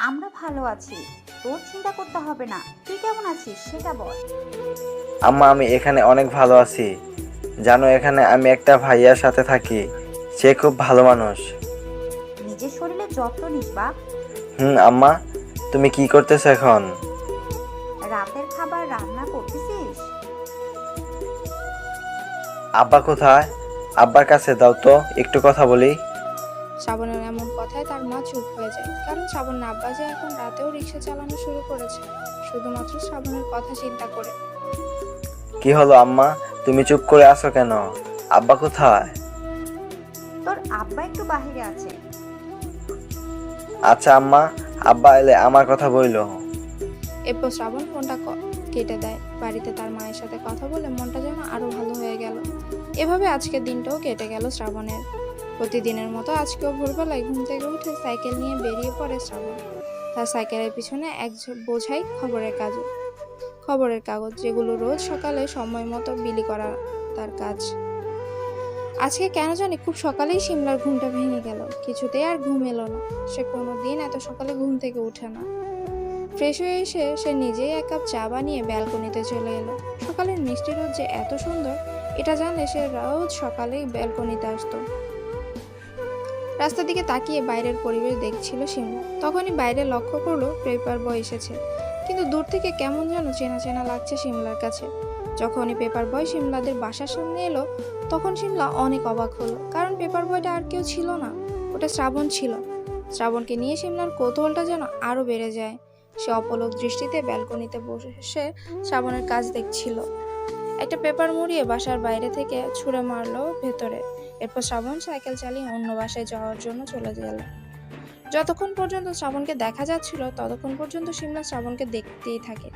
আমরা ভালো আছি, তোর চিন্তা করতে হবে না। তুই কেমন আছিস সেটা বল। আম্মা, আমি এখানে অনেক ভালো আছি। জানো, এখানে আমি একটা ভাইয়ার সাথে থাকি। সে খুব ভালো মানুষ। নিজের শরীরে যত্ন নিস বা। আম্মা, তুমি কি করতেছো এখন? রাতের খাবার রান্না করতেছিস? আব্বা কোথায়? আব্বার কাছে দাও তো, একটু কথা বলি। শ্রাবণের এমন কথায় তার মা চুপ হয়ে যায়, কারণ শ্রাবণ আব্বা যে এখন রাতেও রিক্সা চালানো শুরু করেছে, শুধুমাত্র শ্রাবণের কথা চিন্তা করে। কি হলো আম্মা, তুমি চুপ করে আছো কেন? আব্বা কোথায়? তোর আব্বা একটু বাহিরে আছে। আচ্ছা আম্মা, আব্বা এলে আমার কথা বইলো। এরপর শ্রাবণ ফোনটা কেটে দেয়। বাড়িতে তার মায়ের সাথে কথা বলে মনটা যেন আরো ভালো হয়ে গেল। এভাবে আজকের দিনটাও কেটে গেল শ্রাবণের। প্রতিদিনের মতো আজকেও ভোরবেলায় ঘুম থেকে উঠে সাইকেল নিয়ে বেরিয়ে পড়ে শ্রাবণ। তার সাইকেলের পিছনে এক বোঝাই খবরের কাগজ, যেগুলো রোজ সকালে সময় মতো বিলি করা তার কাজ। আজকে কেন জানি খুব সকালেই সিমলার ঘুমটা ভেঙে গেল। কিছুতেই আর ঘুম এলো না। সে কোনোদিন এত সকালে ঘুম থেকে উঠে না। ফ্রেশ হয়ে এসে সে নিজেই এক কাপ চা বানিয়ে ব্যালকনিতে চলে এলো। সকালের মিষ্টি রোদ যে এত সুন্দর, এটা জানলে সে রোজ সকালেই ব্যালকনিতে আসতো। রাস্তার দিকে তাকিয়ে বাইরের পরিবেশ দেখছিল শিমলা। তখনই বাইরে লক্ষ্য করলো পেপার বয় এসেছে, কিন্তু দূর থেকে কেমন যেন চেনা চেনা লাগছে শিমলার কাছে। যখনই পেপার বয় শিমলাদের বাসার সামনে এলো, তখন শিমলা অনেক অবাক হলো, কারণ পেপার বয়টা আর কেউ ছিল না, ওটা শ্রাবণ ছিল। শ্রাবণকে নিয়ে শিমলার কৌতূহলটা যেন আরো বেড়ে যায়। সে অপলক দৃষ্টিতে ব্যালকনিতে বসে শ্রাবণের কাজ দেখছিল। একটা পেপার মুড়িয়ে বাসার বাইরে থেকে ছুঁড়ে মারলো ভেতরে। এরপর শ্রাবণ সাইকেল চালিয়ে অন্য বাসায় যাওয়ার জন্য চলে গেল। যতক্ষণ পর্যন্ত শ্রাবণকে দেখা যাচ্ছিল ততক্ষণ পর্যন্ত শিমলা শ্রাবণকে দেখতেই থাকে।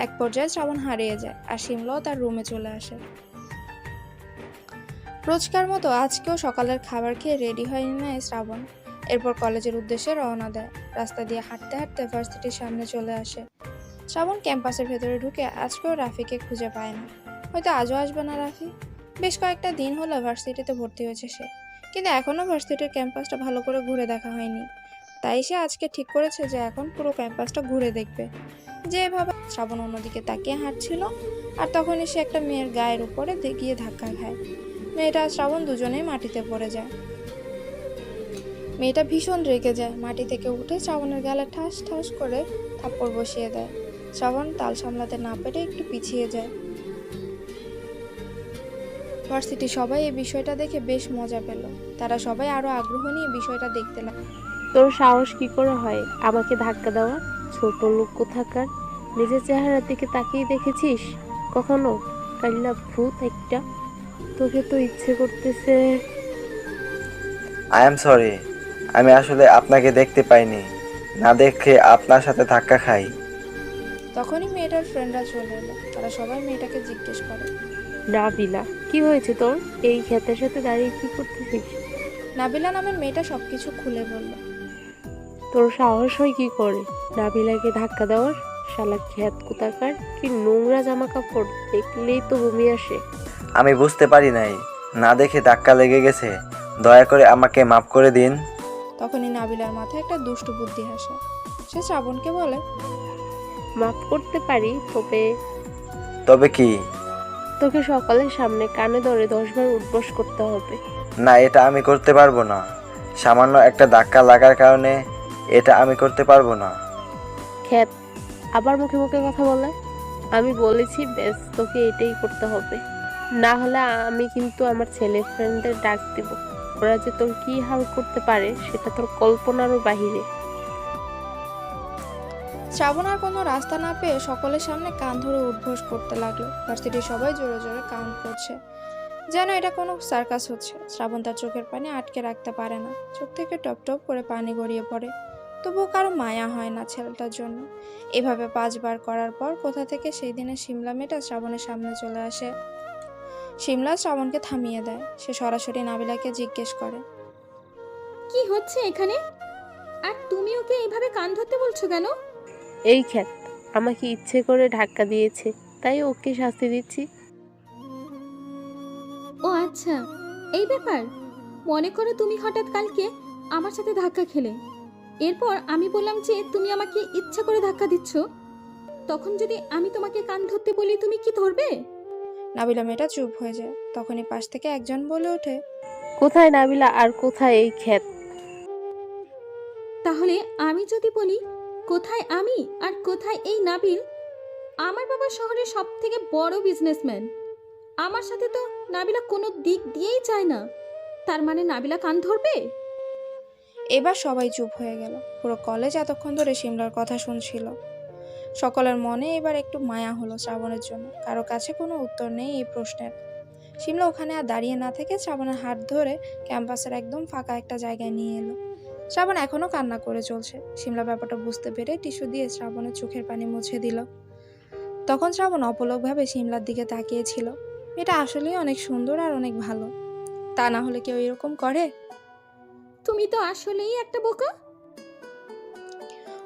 এক পর্যায়ে শ্রাবণ হারিয়ে যায় আর শিমলাও তার রুমে চলে আসে। রোজকার মতো আজকেও সকালের খাবার খেয়ে রেডি হয়ে নেয় শ্রাবণ। এরপর কলেজের উদ্দেশ্যে রওনা দেয়। রাস্তা দিয়ে হাঁটতে হাঁটতে ভার্সিটির সামনে চলে আসে। শ্রাবণ ক্যাম্পাসের ভেতরে ঢুকে আজকেও রাফিকে খুঁজে পায় না। হয়তো আজও আসবে না রাফি। বেশ কয়েকটা দিন হলো ভার্সিটিতে ভর্তি হয়েছে সে, কিন্তু এখনো ভার্সিটির ক্যাম্পাসটা ভালো করে ঘুরে দেখা হয়নি। তাই সে আজকে ঠিক করেছে যে এখন পুরো ক্যাম্পাসটা ঘুরে দেখবে। যেভাবে শ্রাবণ অন্যদিকে তাকিয়ে হাঁটছিল, আর তখনই সে একটা মেয়ের গায়ের উপরে গিয়ে ধাক্কা খায়। মেয়েটা আর শ্রাবণ দুজনেই মাটিতে পড়ে যায়। মেয়েটা ভীষণ রেগে যায়, মাটি থেকে উঠে শ্রাবণের গালে ঠাস ঠাস করে থাপ্পড় বসিয়ে দেয়। শ্রাবণ তাল সামলাতে না পেরে একটু পিছিয়ে যায়। ভার্সিটি সবাই এই বিষয়টা দেখে বেশ মজা পেল। তারা সবাই আরো আগ্রহ নিয়ে বিষয়টা দেখতে লাগলো। তোর সাহস কি করে হয় আমাকে ধাক্কা দেওয়া? ছোট লোক কোথাকার! নিজের চেহারার দিকে তাকিয়ে দেখেছিস কখনো? কাল্লা ভূত একটা! তোকে তো ইচ্ছে করতেছে। আই এম সরি, আমি আসলে আপনাকে দেখতে পাইনি, না দেখে আপনার সাথে ধাক্কা খাই। তখনই মেয়েটার ফ্রেন্ডরা চলে এলো। তারা সবাই মেয়েটাকে জিজ্ঞেস করে, নাবিলা, কি হয়েছে তোর? এই ক্ষেতের সাথে দাঁড়িয়ে কি করতেছিস? নাবিলা নামের মেয়েটা সবকিছু খুলে বলল। তোর সাহস হয় কি করে নাবিলাকে ধাক্কা দেওয়ার? শালা ক্ষেত কোথাকার! কি নোংরা জামা কাপড়, দেখলেই তো বমি আসে। আমি বুঝতে পারি নাই, না দেখে ধাক্কা লেগে গেছে, দয়া করে আমাকে মাফ করে দিন। তখনই নাবিলার মাথায় একটা দুষ্টু বুদ্ধি আসে। সে শ্রাবণকে বলে, মাফ করতে পারি, তবে কি? তোকে সকালের সামনে কানে ধরে 10 বার উঠবস করতে হবে। না, এটা আমি করতে পারবো না। সামান্য একটা ধাক্কা লাগার কারণে এটা আমি করতে পারবো না। ক্ষেত আবার মুখে মুখে কথা বলে। আমি বলেছি বেশ, তোকে এটাই করতে হবে, না হলে আমি কিন্তু আমার ছেলে ফ্রেন্ডদের ডাক দিব। ওরা যে তোর কি হাল করতে পারে সেটা তোর কল্পনারও বাহিরে। শ্রাবণ আর কোনো রাস্তা না পেয়ে সকলের সামনে কান ধরে উদ্ঘোষ করতে লাগলো। ভার্সিটির সবাই জোরে জোরে কাউন্ট করছে, যেন এটা কোনো সার্কাস হচ্ছে। শ্রাবণ তার চোখের পানি আটকে রাখতে পারে না, চোখ থেকে টপ টপ করে পানি গড়িয়ে পড়ে। তবুও কারো মায়া হয় না ছেলেটার জন্য। এভাবে 5 বার করার পর কোথা থেকে সেই দিনে শিমলা মেয়েটা শ্রাবণের সামনে চলে আসে। শিমলা শ্রাবণকে থামিয়ে দেয়। সে সরাসরি নাবিলাকে জিজ্ঞেস করে, কি হচ্ছে এখানে? আর তুমি ওকে এইভাবে কান ধরতে বলছো কেন? এই ক্ষেত আমাকে ইচ্ছে করে ধাক্কা দিয়েছে, তাই ওকে শাস্তি দিচ্ছি। ও আচ্ছা, এই ব্যাপার। মনে করো তুমি হঠাৎ কালকে আমার সাথে ধাক্কা খেলে, এরপর আমি বললাম যে তুমি আমাকে ইচ্ছা করে ধাক্কা দিচ্ছ, তখন যদি আমি তোমাকে কান ধরতে বলি তুমি কি ধরবে? নাবিলা মেয়েটা চুপ হয়ে যায়। তখনই পাশ থেকে একজন বলে ওঠে, কোথায় নাবিলা আর কোথায় এই ক্ষেত? তাহলে আমি যদি বলি কোথায় আমি আর কোথায় এই নাবিল? আমার বাবা শহরের সব থেকে বড় বিজনেসম্যান, আমার সাথে তো নাবিলা কোনো দিক দিয়েই চায় না, তার মানে নাবিলা কান ধরবে? এবার সবাই চুপ হয়ে গেল। পুরো কলেজ এতক্ষণ ধরে শিমলার কথা শুনছিল। সকলের মনে এবার একটু মায়া হলো শ্রাবণের জন্য। কারো কাছে কোনো উত্তর নেই এই প্রশ্নের। শিমলা ওখানে আর দাঁড়িয়ে না থেকে শ্রাবণের হাত ধরে ক্যাম্পাসের একদম ফাঁকা একটা জায়গায় নিয়ে এলো। শ্রাবণ এখনো কান্না করে চলছে। শিমলা ব্যাপারটা বুঝতে পেরে টিস্যু দিয়ে শ্রাবণের চোখের পানি মুছে দিল। তখন শ্রাবণ অপলকভাবে শিমলার দিকে তাকিয়েছিল। এটা আসলেই অনেক সুন্দর আর অনেক ভালো। তা না হলে কেউ এরকম করে? তুমি তো আসলেই একটা বোকা।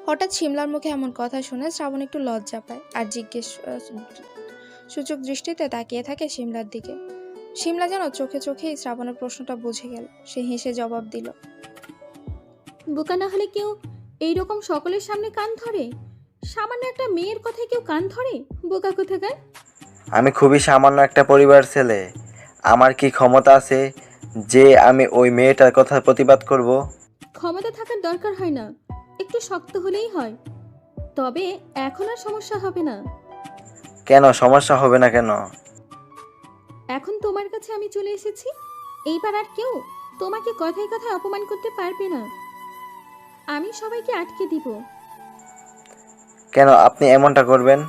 হঠাৎ শিমলার মুখে এমন কথা শুনে শ্রাবণ একটু লজ্জা পায় আর জিজ্ঞেস সূচক দৃষ্টিতে তাকিয়ে থাকে শিমলার দিকে। শিমলা যেন চোখে চোখেই শ্রাবণের প্রশ্নটা বুঝে গেল। সে হেসে জবাব দিল, বোকা না হলে কেউ এইরকম সকলের সামনে কান ধরে? সামান্য একটা মেয়ের কথায় কেউ কান ধরে? বোকা কোথাকার! আমি খুবই সামান্য একটা পরিবার ছেলে। আমার কি ক্ষমতা আছে যে আমি ওই মেয়েটার কথা প্রতিবাদ করব? ক্ষমতা থাকার দরকার হয় না, একটু শক্ত হলেই হয়। তবে এখন আর সমস্যা হবে না। কেন সমস্যা হবে না কেন? এখন তোমার কাছে আমি চলে এসেছি, এইবার আর কেউ তোমাকে কথায় কথায় অপমান করতে পারবে না। আমি সবাইকে আটকে দিব, কেন আপনি এমনটা করবেন?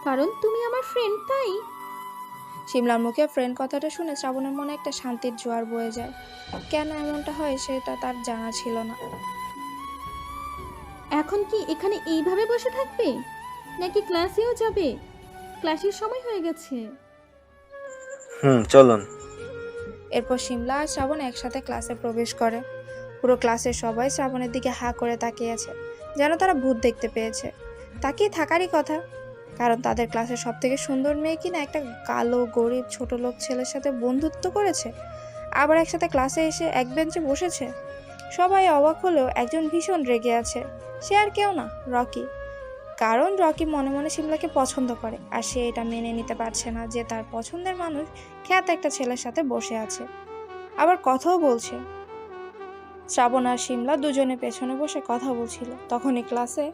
কারণ তুমি আমার ফ্রেন্ড তাই। শিমলার মুখে ফ্রেন্ড কথাটা শুনে শ্রাবণের মনে একটা শান্তির জোয়ার বয়ে যায়। কেন এমনটা হয় সেটা তার জানা ছিল না। এখন কি এখানে এইভাবে বসে থাকবে, নাকি ক্লাসেও যাবে? ক্লাসের সময় হয়ে গেছে। চলুন। এরপর শিমলা আর শ্রাবণ একসাথে ক্লাসে প্রবেশ করে। পুরো ক্লাসের সবাই শ্রাবণের দিকে হাঁ করে তাকিয়ে আছে, যেন তারা ভূত দেখতে পেয়েছে। তাকিয়ে থাকারই কথা, কারণ তাদের ক্লাসের সব থেকে সুন্দর মেয়ে কিনা একটা কালো গরিব ছোট লোক ছেলের সাথে বন্ধুত্ব করেছে, আবার একসাথে ক্লাসে এসে এক বেঞ্চে বসেছে। সবাই অবাক হলেও একজন ভীষণ রেগে আছে। সে আর কেউ না, রকি। কারণ রকি মনে মনে শিমলাকে পছন্দ করে, আর সে এটা মেনে নিতে পারছে না যে তার পছন্দের মানুষ খ্যাত একটা ছেলের সাথে বসে আছে, আবার কথাও বলছে। শ্রাবণ আর শিমলা দুজনে পেছনে বসে কথা বলছিল। তখনই ক্লাসে